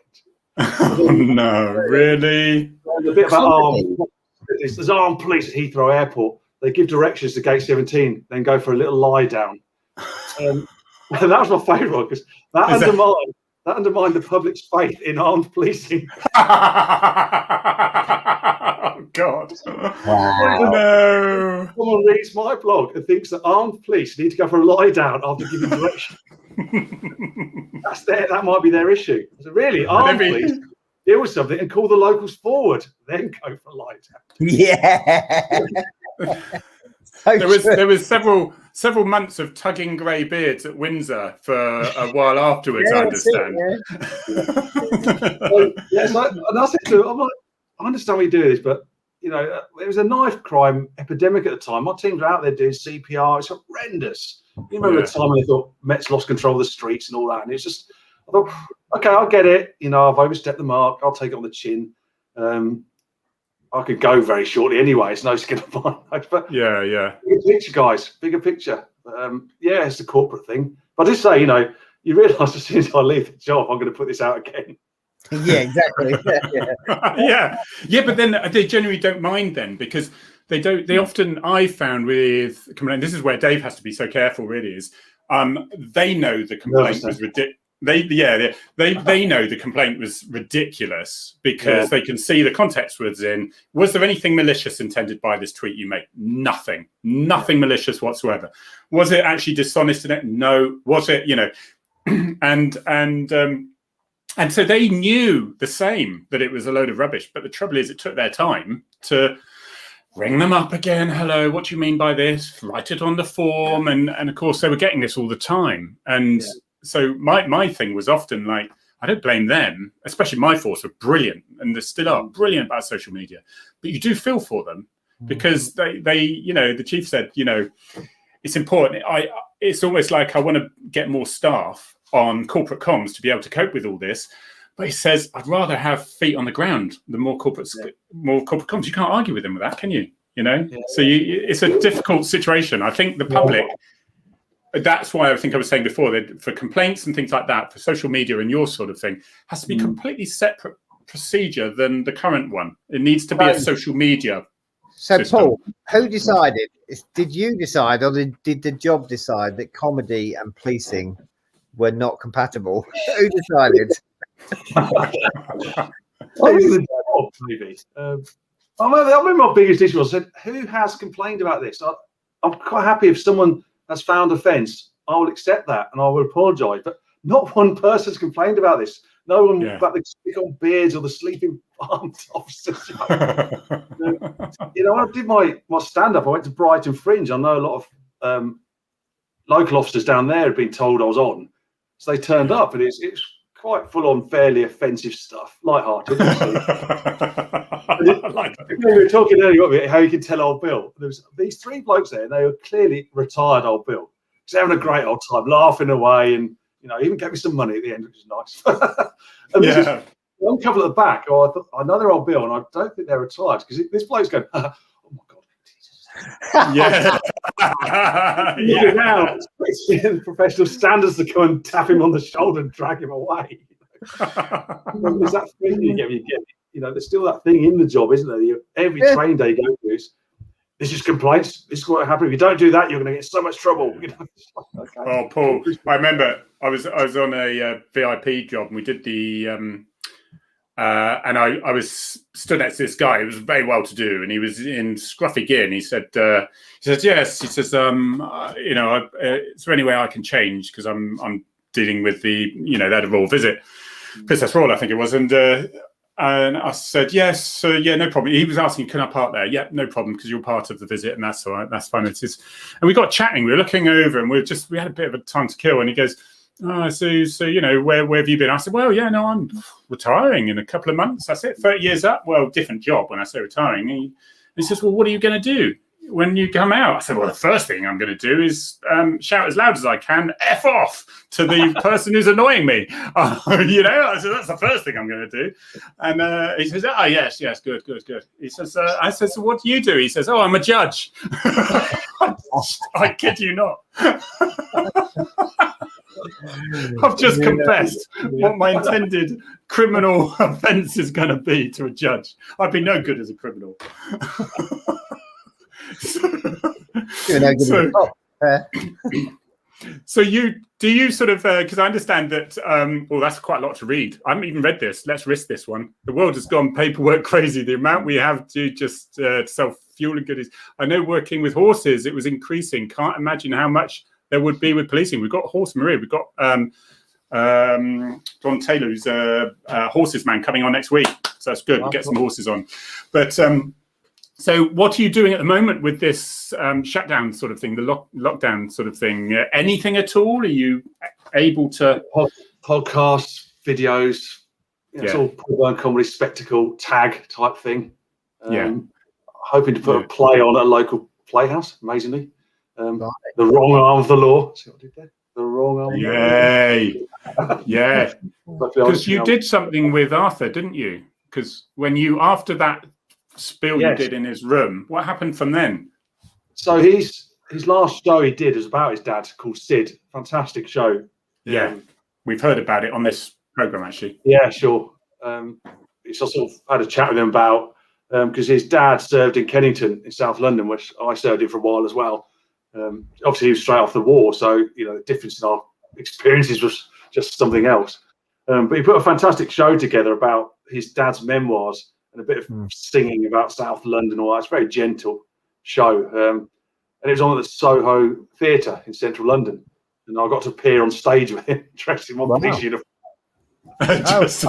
Oh, no, really? A bit about there's armed police at Heathrow Airport. They give directions to Gate 17, then go for a little lie down. That was my favourite one because that undermined the public's faith in armed policing. Oh, God. Wow. No. Someone reads my blog and thinks that armed police need to go for a lie down after giving direction. That might be their issue. So really, armed police deal with something and call the locals forward, then go for a lie down. Yeah. There was several months of tugging grey beards at Windsor for a while afterwards. I understand. And I said to him, I'm like, I understand why you do this, but there was a knife crime epidemic at the time. My teams were out there doing CPR. It's horrendous. You remember the time when they thought Met's lost control of the streets and all that, and it's just, I thought, okay, I'll get it. I've overstepped the mark. I'll take it on the chin. I could go very shortly anyway. It's no skin of mine. But bigger picture, guys. Bigger picture. It's a corporate thing. But I just say, you realise as soon as I leave the job, I'm going to put this out again. Yeah, exactly. But then they generally don't mind then because they often, I found with complaint, this is where Dave has to be so careful really, is they know the complaint was ridiculous. They know the complaint was ridiculous because they can see the context was in. Was there anything malicious intended by this tweet you made? Nothing malicious whatsoever. Was it actually dishonest in it? No. Was it, and so they knew the same, that it was a load of rubbish. But the trouble is it took their time to ring them up again. Hello, what do you mean by this? Write it on the form. And of course they were getting this all the time. And so my thing was often like, I don't blame them, especially my force were brilliant and they still are brilliant about social media. But you do feel for them because they the chief said, it's important. It's almost like I want to get more staff on corporate comms to be able to cope with all this. But he says, I'd rather have feet on the ground than more corporate comms. You can't argue with them with that, can you? So it's a difficult situation. I think the public, that's why I think I was saying before that for complaints and things like that, for social media and your sort of thing, has to be completely separate procedure than the current one. It needs to be a social media system. Paul, who decided? Did you decide, or did the job decide that comedy and policing were not compatible? Who decided? Maybe. I remember my biggest issue was, I said, who has complained about this? I'm quite happy if someone has found offence, I will accept that and I will apologise. But not one person's complained about this. No one about the stick-on beards or the sleeping armed officers. When I did my stand-up, I went to Brighton Fringe. I know a lot of local officers down there had been told I was on. So they turned up, and it's quite full on, fairly offensive stuff, light-hearted. We were talking earlier about how you can tell old Bill. There was these 3 blokes there, and they were clearly retired old Bill. He's having a great old time, laughing away, and even gave me some money at the end, which is nice. And this is one couple at the back. Oh, I know they're old Bill, and I don't think they're retired, because this bloke's going, oh my God. Yeah. Now, the professional standards to come and tap him on the shoulder and drag him away. There's that thing you get. There's still that thing in the job, isn't there? Every training day you go through this is complaints. This is what happens. If you don't do that, you're going to get so much trouble. Okay. Oh, Paul, I remember I was on a VIP job, and we did the and I was stood next to this guy who was very well to do, and he was in scruffy gear, and he said yes, he says is there any way I can change, because I'm dealing with the they had a royal visit, Princess Royal I think it was, and I said yes, yeah, no problem. He was asking, can I park there? Yeah, no problem, because you're part of the visit, and that's all right, that's fine. And we got chatting, we were looking over, and we had a bit of a time to kill, and he goes, oh, so where have you been? I said, well, yeah, no, I'm retiring in a couple of months. That's it, 30 years up. Well, different job when I say retiring. He says, well, what are you going to do when you come out? I said, well, the first thing I'm going to do is shout as loud as I can, F off to the person who's annoying me. I said, that's the first thing I'm going to do. And he says, oh, yes, good. He says, I said, so what do you do? He says, oh, I'm a judge. I kid you not. I've just confessed what my intended criminal offence is going to be to a judge. I'd be no good as a criminal. So do you sort of, because I understand that, that's quite a lot to read. I haven't even read this. Let's risk this one. The world has gone paperwork crazy. The amount we have to just sell fuel and goodies. I know working with horses, it was increasing. Can't imagine how much there would be with policing. We've got Horse Maria. We've got Don Taylor, who's a horses man, coming on next week. So that's good. We'll get some horses on. But so what are you doing at the moment with this shutdown sort of thing, the lockdown sort of thing? Anything at all? Are you able to? Podcasts, videos. It's all Paul Byrne comedy spectacle tag type thing. Hoping to put a play on at a local playhouse, amazingly. The Wrong Arm of the Law. See what I did there? The Wrong Arm. Yay! Yeah. Because you did something with Arthur, didn't you? Because after that spill you did in his room, what happened from then? So his last show he did was about his dad, called Sid. Fantastic show. Yeah. We've heard about it on this program, actually. Yeah, sure. It's sort of had a chat with him about, because his dad served in Kennington in South London, which I served in for a while as well. Obviously, he was straight off the war, so the difference in our experiences was just something else. But he put a fantastic show together about his dad's memoirs and a bit of singing about South London. All that. It's a very gentle show, and it was on at the Soho Theatre in central London, and I got to appear on stage with him dressed in one police uniform. Just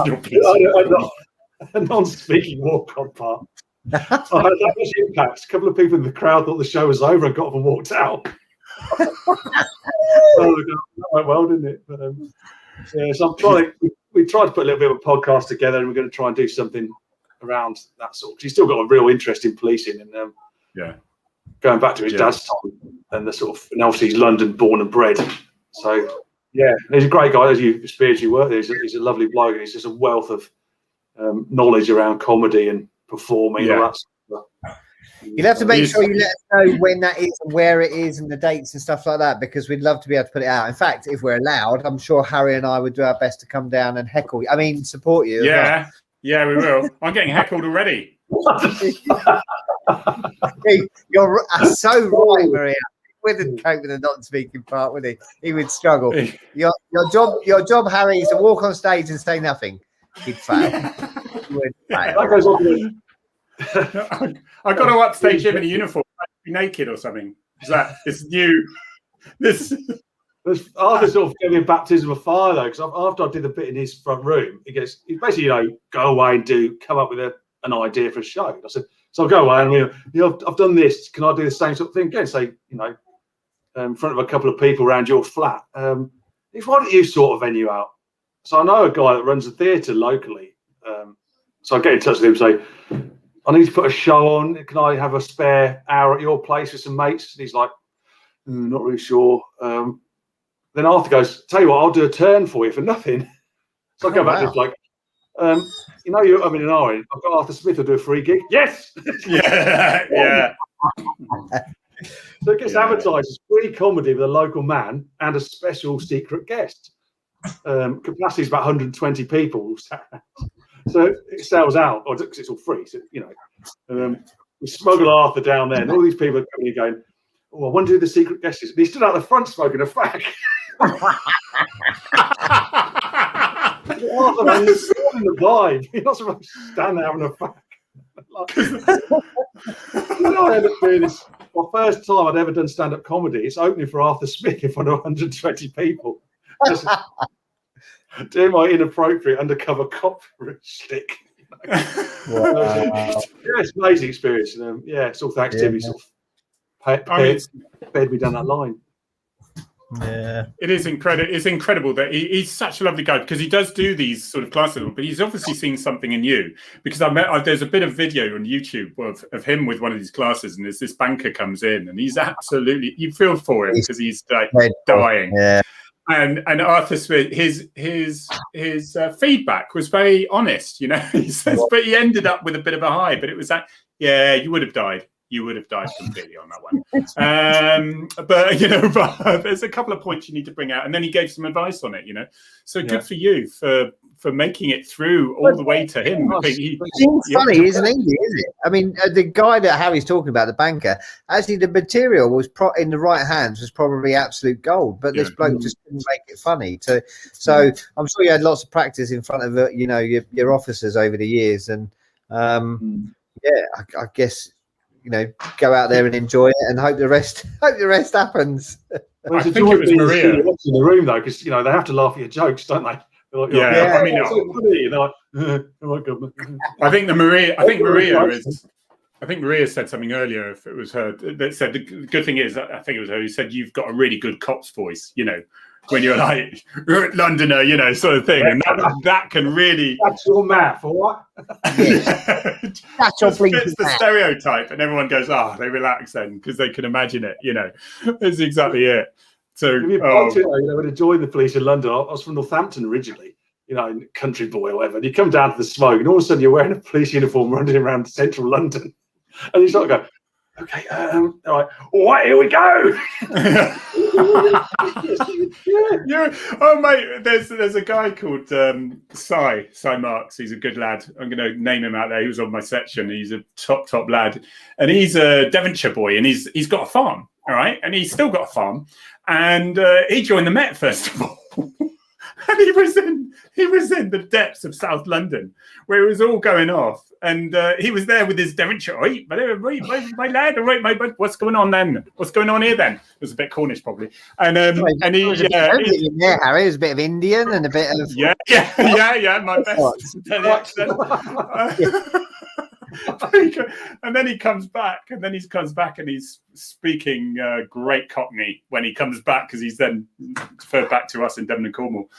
a non-speaking walk-on part. That was impact. A couple of people in the crowd thought the show was over and got up and walked out. That went well, didn't it? But, so we tried to put a little bit of a podcast together, and we're going to try and do something around that sort. Because he's still got a real interest in policing, and going back to his dad's time and the sort of, and obviously he's London born and bred. So he's a great guy. As you experienced, you work there. He's a lovely bloke, and he's just a wealth of knowledge around comedy and performing and all that stuff. You'll have to make sure you let us know when that is and where it is and the dates and stuff like that, because we'd love to be able to put it out. In fact, if we're allowed, I'm sure Harry and I would do our best to come down and heckle you. I mean, support you. Yeah, yeah, we will. I'm getting heckled already. You're so right, Maria. He wouldn't cope with the non-speaking part, would he? He would struggle. Your job, Harry, is to walk on stage and say nothing. He'd fail. He would fail. That goes on. I got to upstage him in a uniform, be naked or something. It's new. Arthur sort of gave me a baptism of fire though, because after I did the bit in his front room, he basically go away and come up with an idea for a show. I said, so I'll go away and I've done this. Can I do the same sort of thing again? Say, in front of a couple of people around your flat. why don't you sort a venue out? So I know a guy that runs a theatre locally. So I get in touch with him and say, I need to put a show on. Can I have a spare hour at your place with some mates? And he's like, not really sure. Then Arthur goes, tell you what, I'll do a turn for you for nothing. So I go back to him like, you're in an orange. I've got Arthur Smith who'll do a free gig. Yes. Yeah. So it gets advertised as free comedy with a local man and a special secret guest. Capacity is about 120 people. So it sells out, or because it's all free. So we smuggle Arthur down there, and all these people are coming and going, "Oh, I wonder who the secret guest is." And he stood out the front smoking a fag. Arthur, man, you're spoiling the vibe. You're not supposed to stand there having a fag. I ended up doing this. My first time I'd ever done stand-up comedy. It's opening for Arthur Smith in front of 120 people. Just doing my inappropriate undercover cop shtick. It's an amazing experience. It's all thanks to him. He sort of paid me down that line. Yeah, it is incredible. It's incredible that he's such a lovely guy, because he does do these sort of classes, but he's obviously seen something in you. Because there's a bit of video on YouTube of him with one of these classes, and there's this banker comes in, and he's absolutely, you feel for him because he's like dying. Yeah. And Arthur Smith, his feedback was very honest, He says, but he ended up with a bit of a high. But it was like, yeah, you would have died. You would have died completely on that one. But there's a couple of points you need to bring out, and then he gave some advice on it. So good for you for making it through all the way to him. It's funny, isn't it? Is it? I mean, the guy that Harry's talking about, the banker, actually the material was in the right hands was probably absolute gold, but this bloke just couldn't make it funny. So I'm sure you had lots of practice in front of your officers over the years, and I guess. Go out there and enjoy it, and hope the rest happens. Well, I think it was Maria in the room though, because they have to laugh at your jokes, don't they? Like, I mean, so funny. They're like, oh my God. I think Maria said something earlier, if it was her, that said the good thing is, I think it was her who said you've got a really good cop's voice, when you're like Londoner, sort of thing, and that can really. That's your math, or what? That's your fits the stereotype, and everyone goes, they relax then because they can imagine it. That's exactly it. So, when I joined the police in London, I was from Northampton originally, country boy or whatever, and you come down to the smoke, and all of a sudden you're wearing a police uniform running around central London, and you sort of go, okay, all right, here we go. Oh mate, there's a guy called Cy Marks. He's a good lad. I'm going to name him out there. He was on my section. He's a top lad, and he's a Devonshire boy, and he's got a farm. All right, and he's still got a farm, and he joined the Met first of all. And he was in the depths of South London, where it was all going off, and he was there with his Devonshire. My lad, all right, what's going on then? What's going on here then? It was a bit Cornish probably, and he was Harry was a bit of Indian and a bit of my best. And then he comes back, and he's speaking great Cockney when he comes back, because he's then referred back to us in Devon and Cornwall.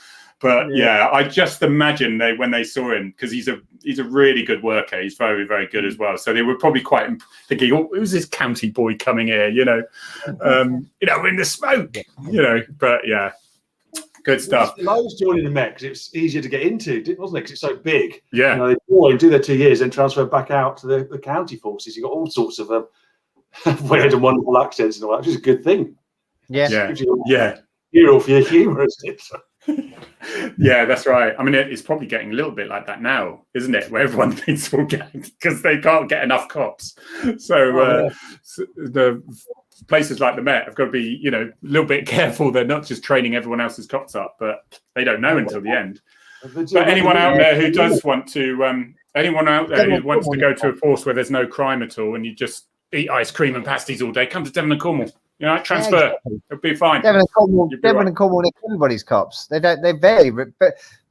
But I just imagine when they saw him, because he's a really good worker. He's very, very good as well. So they were probably quite thinking, who's this county boy coming here? We're in the smoke, But yeah. Good stuff. I was joining the Met because it's easier to get into, wasn't it? Because it's so big. Yeah. They do their 2 years and transfer back out to the county forces. You've got all sorts of weird and wonderful accents and all that, which is a good thing. Yeah. Hero for your humour, isn't it? Yeah, that's right. I mean, it's probably getting a little bit like that now, isn't it? Where everyone thinks we'll get, because they can't get enough cops. So the places like the Met have got to be, a little bit careful. They're not just training everyone else's cops up, but they don't know until the end. But anyone out there who does want to, anyone out there who wants to go to a force where there's no crime at all, and you just eat ice cream and pasties all day, come to Devon and Cornwall. Transfer. It'll be fine. Devon and Cornwall, everybody's cops. They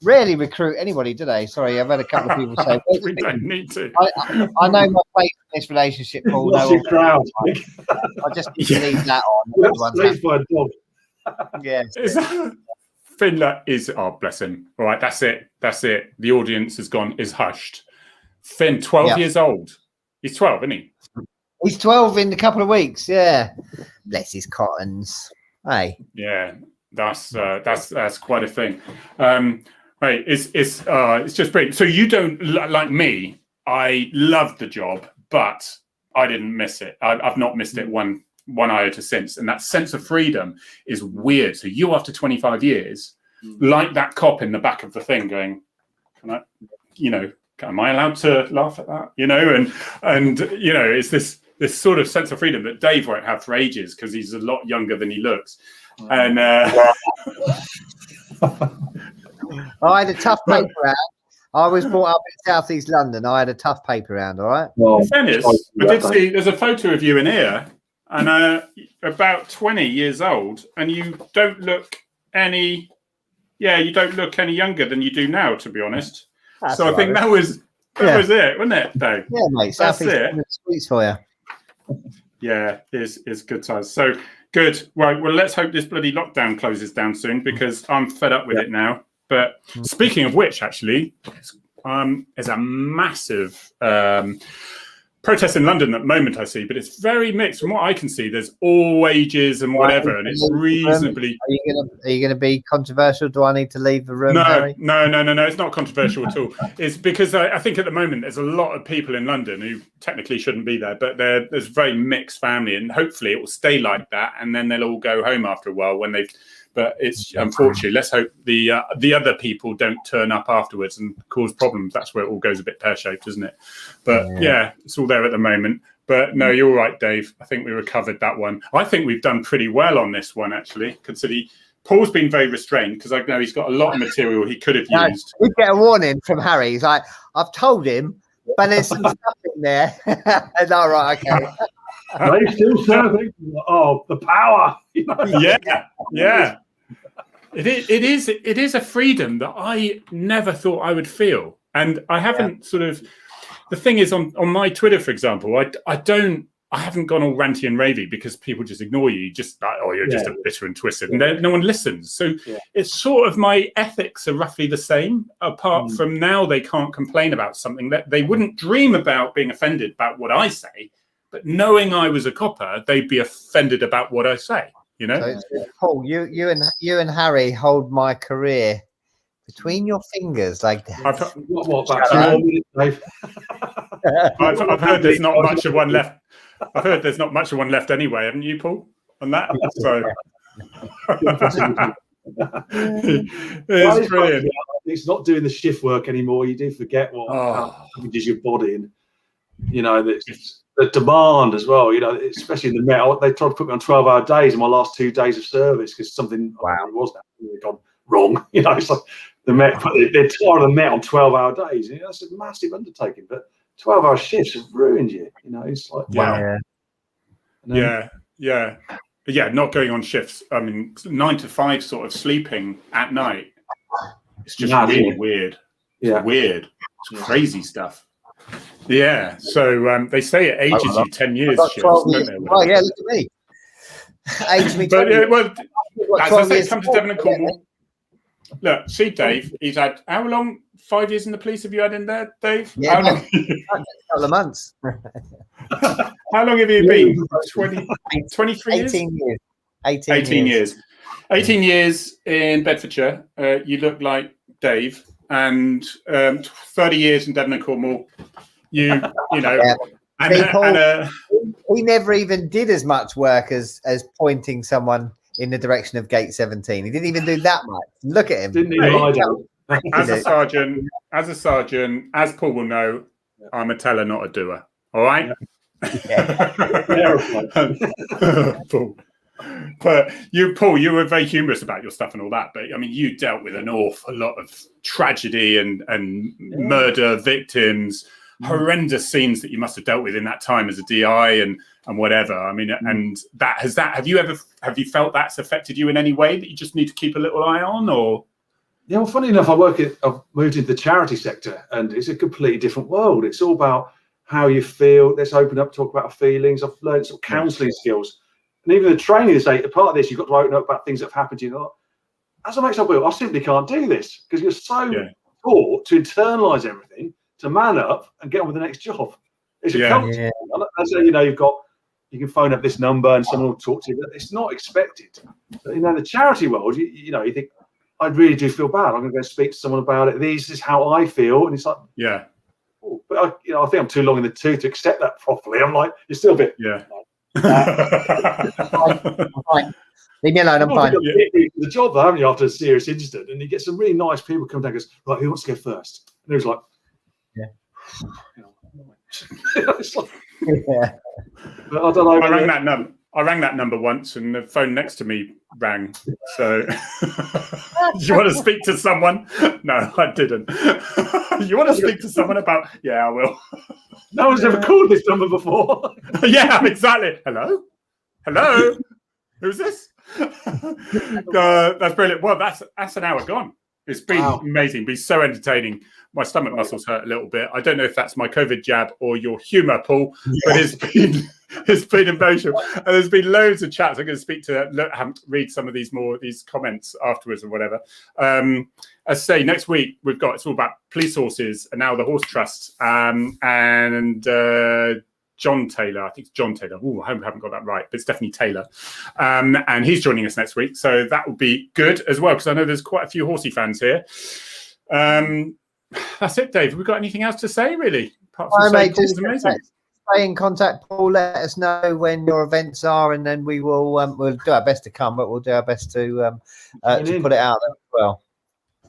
rarely recruit anybody, do they? Sorry, I've had a couple of people say we don't need to. I know my place in this relationship, Paul. I just need to leave that on. By a dog. Yeah. Finn is, oh, bless him. All right, that's it. The audience is hushed. Finn, 12 years old. He's 12, isn't he? He's 12 in a couple of weeks. Yeah. Bless his cottons. Hey. Yeah, that's quite a thing. Right, it's just brilliant. So you don't, like me, I loved the job, but I didn't miss it. I've not missed it one iota since. And that sense of freedom is weird. So you, after 25 years, like that cop in the back of the thing going, can I, am I allowed to laugh at that? And it's this sort of sense of freedom that Dave won't have for ages because he's a lot younger than he looks. And I had a tough paper round. I was brought up in southeast London. I had a tough paper round, all right? Well, in fairness, I did see there's a photo of you in here, and about 20 years old, and you don't look any younger than you do now, to be honest. That's so I think that was it, wasn't it, Dave? Yeah, mate. That's Southeast it. London sweets for you. Yeah, it's good times. So good. Right. Well, let's hope this bloody lockdown closes down soon because I'm fed up with it now. But speaking of which, actually, there's a massive protest in London at the moment, I see, but it's very mixed. From what I can see, there's all ages and whatever, and it's reasonably... Are you going to be controversial? Do I need to leave the room, No, Harry? no, it's not controversial at all. It's because I think at the moment there's a lot of people in London who technically shouldn't be there, but there's a very mixed family, and hopefully it will stay like that, and then they'll all go home after a while when they've... But it's unfortunately, let's hope the other people don't turn up afterwards and cause problems. That's where it all goes a bit pear-shaped, isn't it? But yeah, it's all there at the moment. But no, you're right, Dave. I think we recovered that one. I think we've done pretty well on this one, actually, considering Paul's been very restrained because I know he's got a lot of material he could have used. We get a warning from Harry. He's like, I've told him, but there's some stuff in there. And all right, okay. They still serving. Oh, the power! Yeah. It is a freedom that I never thought I would feel, and I haven't sort of. The thing is, on my Twitter, for example, I haven't gone all ranty and ravey because people just ignore you. Just like, oh, you're just a bitter and twisted, and no one listens. So it's sort of my ethics are roughly the same. Apart from now, they can't complain about something that they wouldn't dream about being offended about what I say, but knowing I was a copper, they'd be offended about what I say. So, Paul, you and Harry hold my career between your fingers like that. I've heard there's not much of one left. I've heard there's not much of one left anyway, haven't you, Paul? On that, so it's brilliant. It's not doing the shift work anymore. You do forget how damages your body, and the demand as well, especially in the Met. They tried to put me on 12-hour days in my last 2 days of service because something was gone wrong. It's like the Met, they're tired of the Met on 12-hour days. That's a massive undertaking, but 12-hour shifts have ruined you. It's like, wow. Yeah, not going on shifts. I mean, 9 to 5 sort of sleeping at night. It's just really weird. It's weird. It's crazy stuff. Yeah, so they say it ages you 10 years. Shifts, don't they? Oh yeah, look at me. Age me. But as I say, come to Devon and Cornwall. Look, see, Dave. He's had how long? 5 years in the police have you had in there, Dave? Yeah, a couple of months. How long have you been? 23 years? 18 years. 18 years. 18 years in Bedfordshire. You look like Dave. And 30 years in Devon and Cornwall. He never even did as much work as pointing someone in the direction of gate 17. He didn't even do that much. Look at him. Didn't need a lie down. As a sergeant, as Paul will know, I'm a teller, not a doer. All right? Paul. But Paul, you were very humorous about your stuff and all that. But I mean, you dealt with an awful lot of tragedy and murder victims, horrendous scenes that you must have dealt with in that time as a DI and whatever. I mean, and have you felt that's affected you in any way that you just need to keep a little eye on, or? Yeah, well, funny enough, I've moved into the charity sector, and it's a completely different world. It's all about how you feel. Let's open up, talk about our feelings. I've learned some counselling skills. And even the training, they say, a part of this, you've got to open up about things that have happened to you. as a mate, I simply can't do this because you're so taught to internalise everything, to man up and get on with the next job. It's a culture. Yeah. As you can phone up this number and someone will talk to you. But it's not expected. But, the charity world, you think, I really do feel bad. I'm going to go speak to someone about it. This is how I feel, and it's like, oh, but I think I'm too long in the tooth to accept that properly. I'm like, you're still a bit, Fine. Leave me alone. I'm fine. The job, though, haven't you, after a serious incident, and you get some really nice people come down and goes, right, who wants to go first? And he was like, it's like, but I don't know. I rang that number once, and the phone next to me rang. So, you want to speak to someone? No, I didn't. You want to speak to someone about? Yeah, I will. No one's ever called this number before. Yeah, exactly. Hello. Who's this? That's brilliant. Well, that's an hour gone. It's been amazing. Been so entertaining. My stomach muscles hurt a little bit. I don't know if that's my COVID jab or your humour, Paul, but it's been emotional. And there's been loads of chats. I'm going to read some of these comments afterwards or whatever. As I say, next week it's all about police horses and now the horse trust and John Taylor. I think it's John Taylor. Oh, I haven't got that right, but it's definitely Taylor. And he's joining us next week. So that will be good as well, because I know there's quite a few horsey fans here. That's it, Dave. Have we got anything else to say, really? Apart from mate, just stay in contact, Paul. Let us know when your events are, and then we will we'll do our best to come, but we'll do our best to put it out there as well.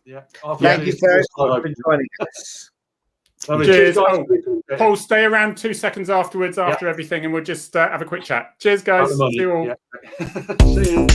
Yeah. Thank you very much for joining us. Cheers. Paul, stay around 2 seconds afterwards after everything, and we'll just have a quick chat. Cheers, guys. See you all. See you.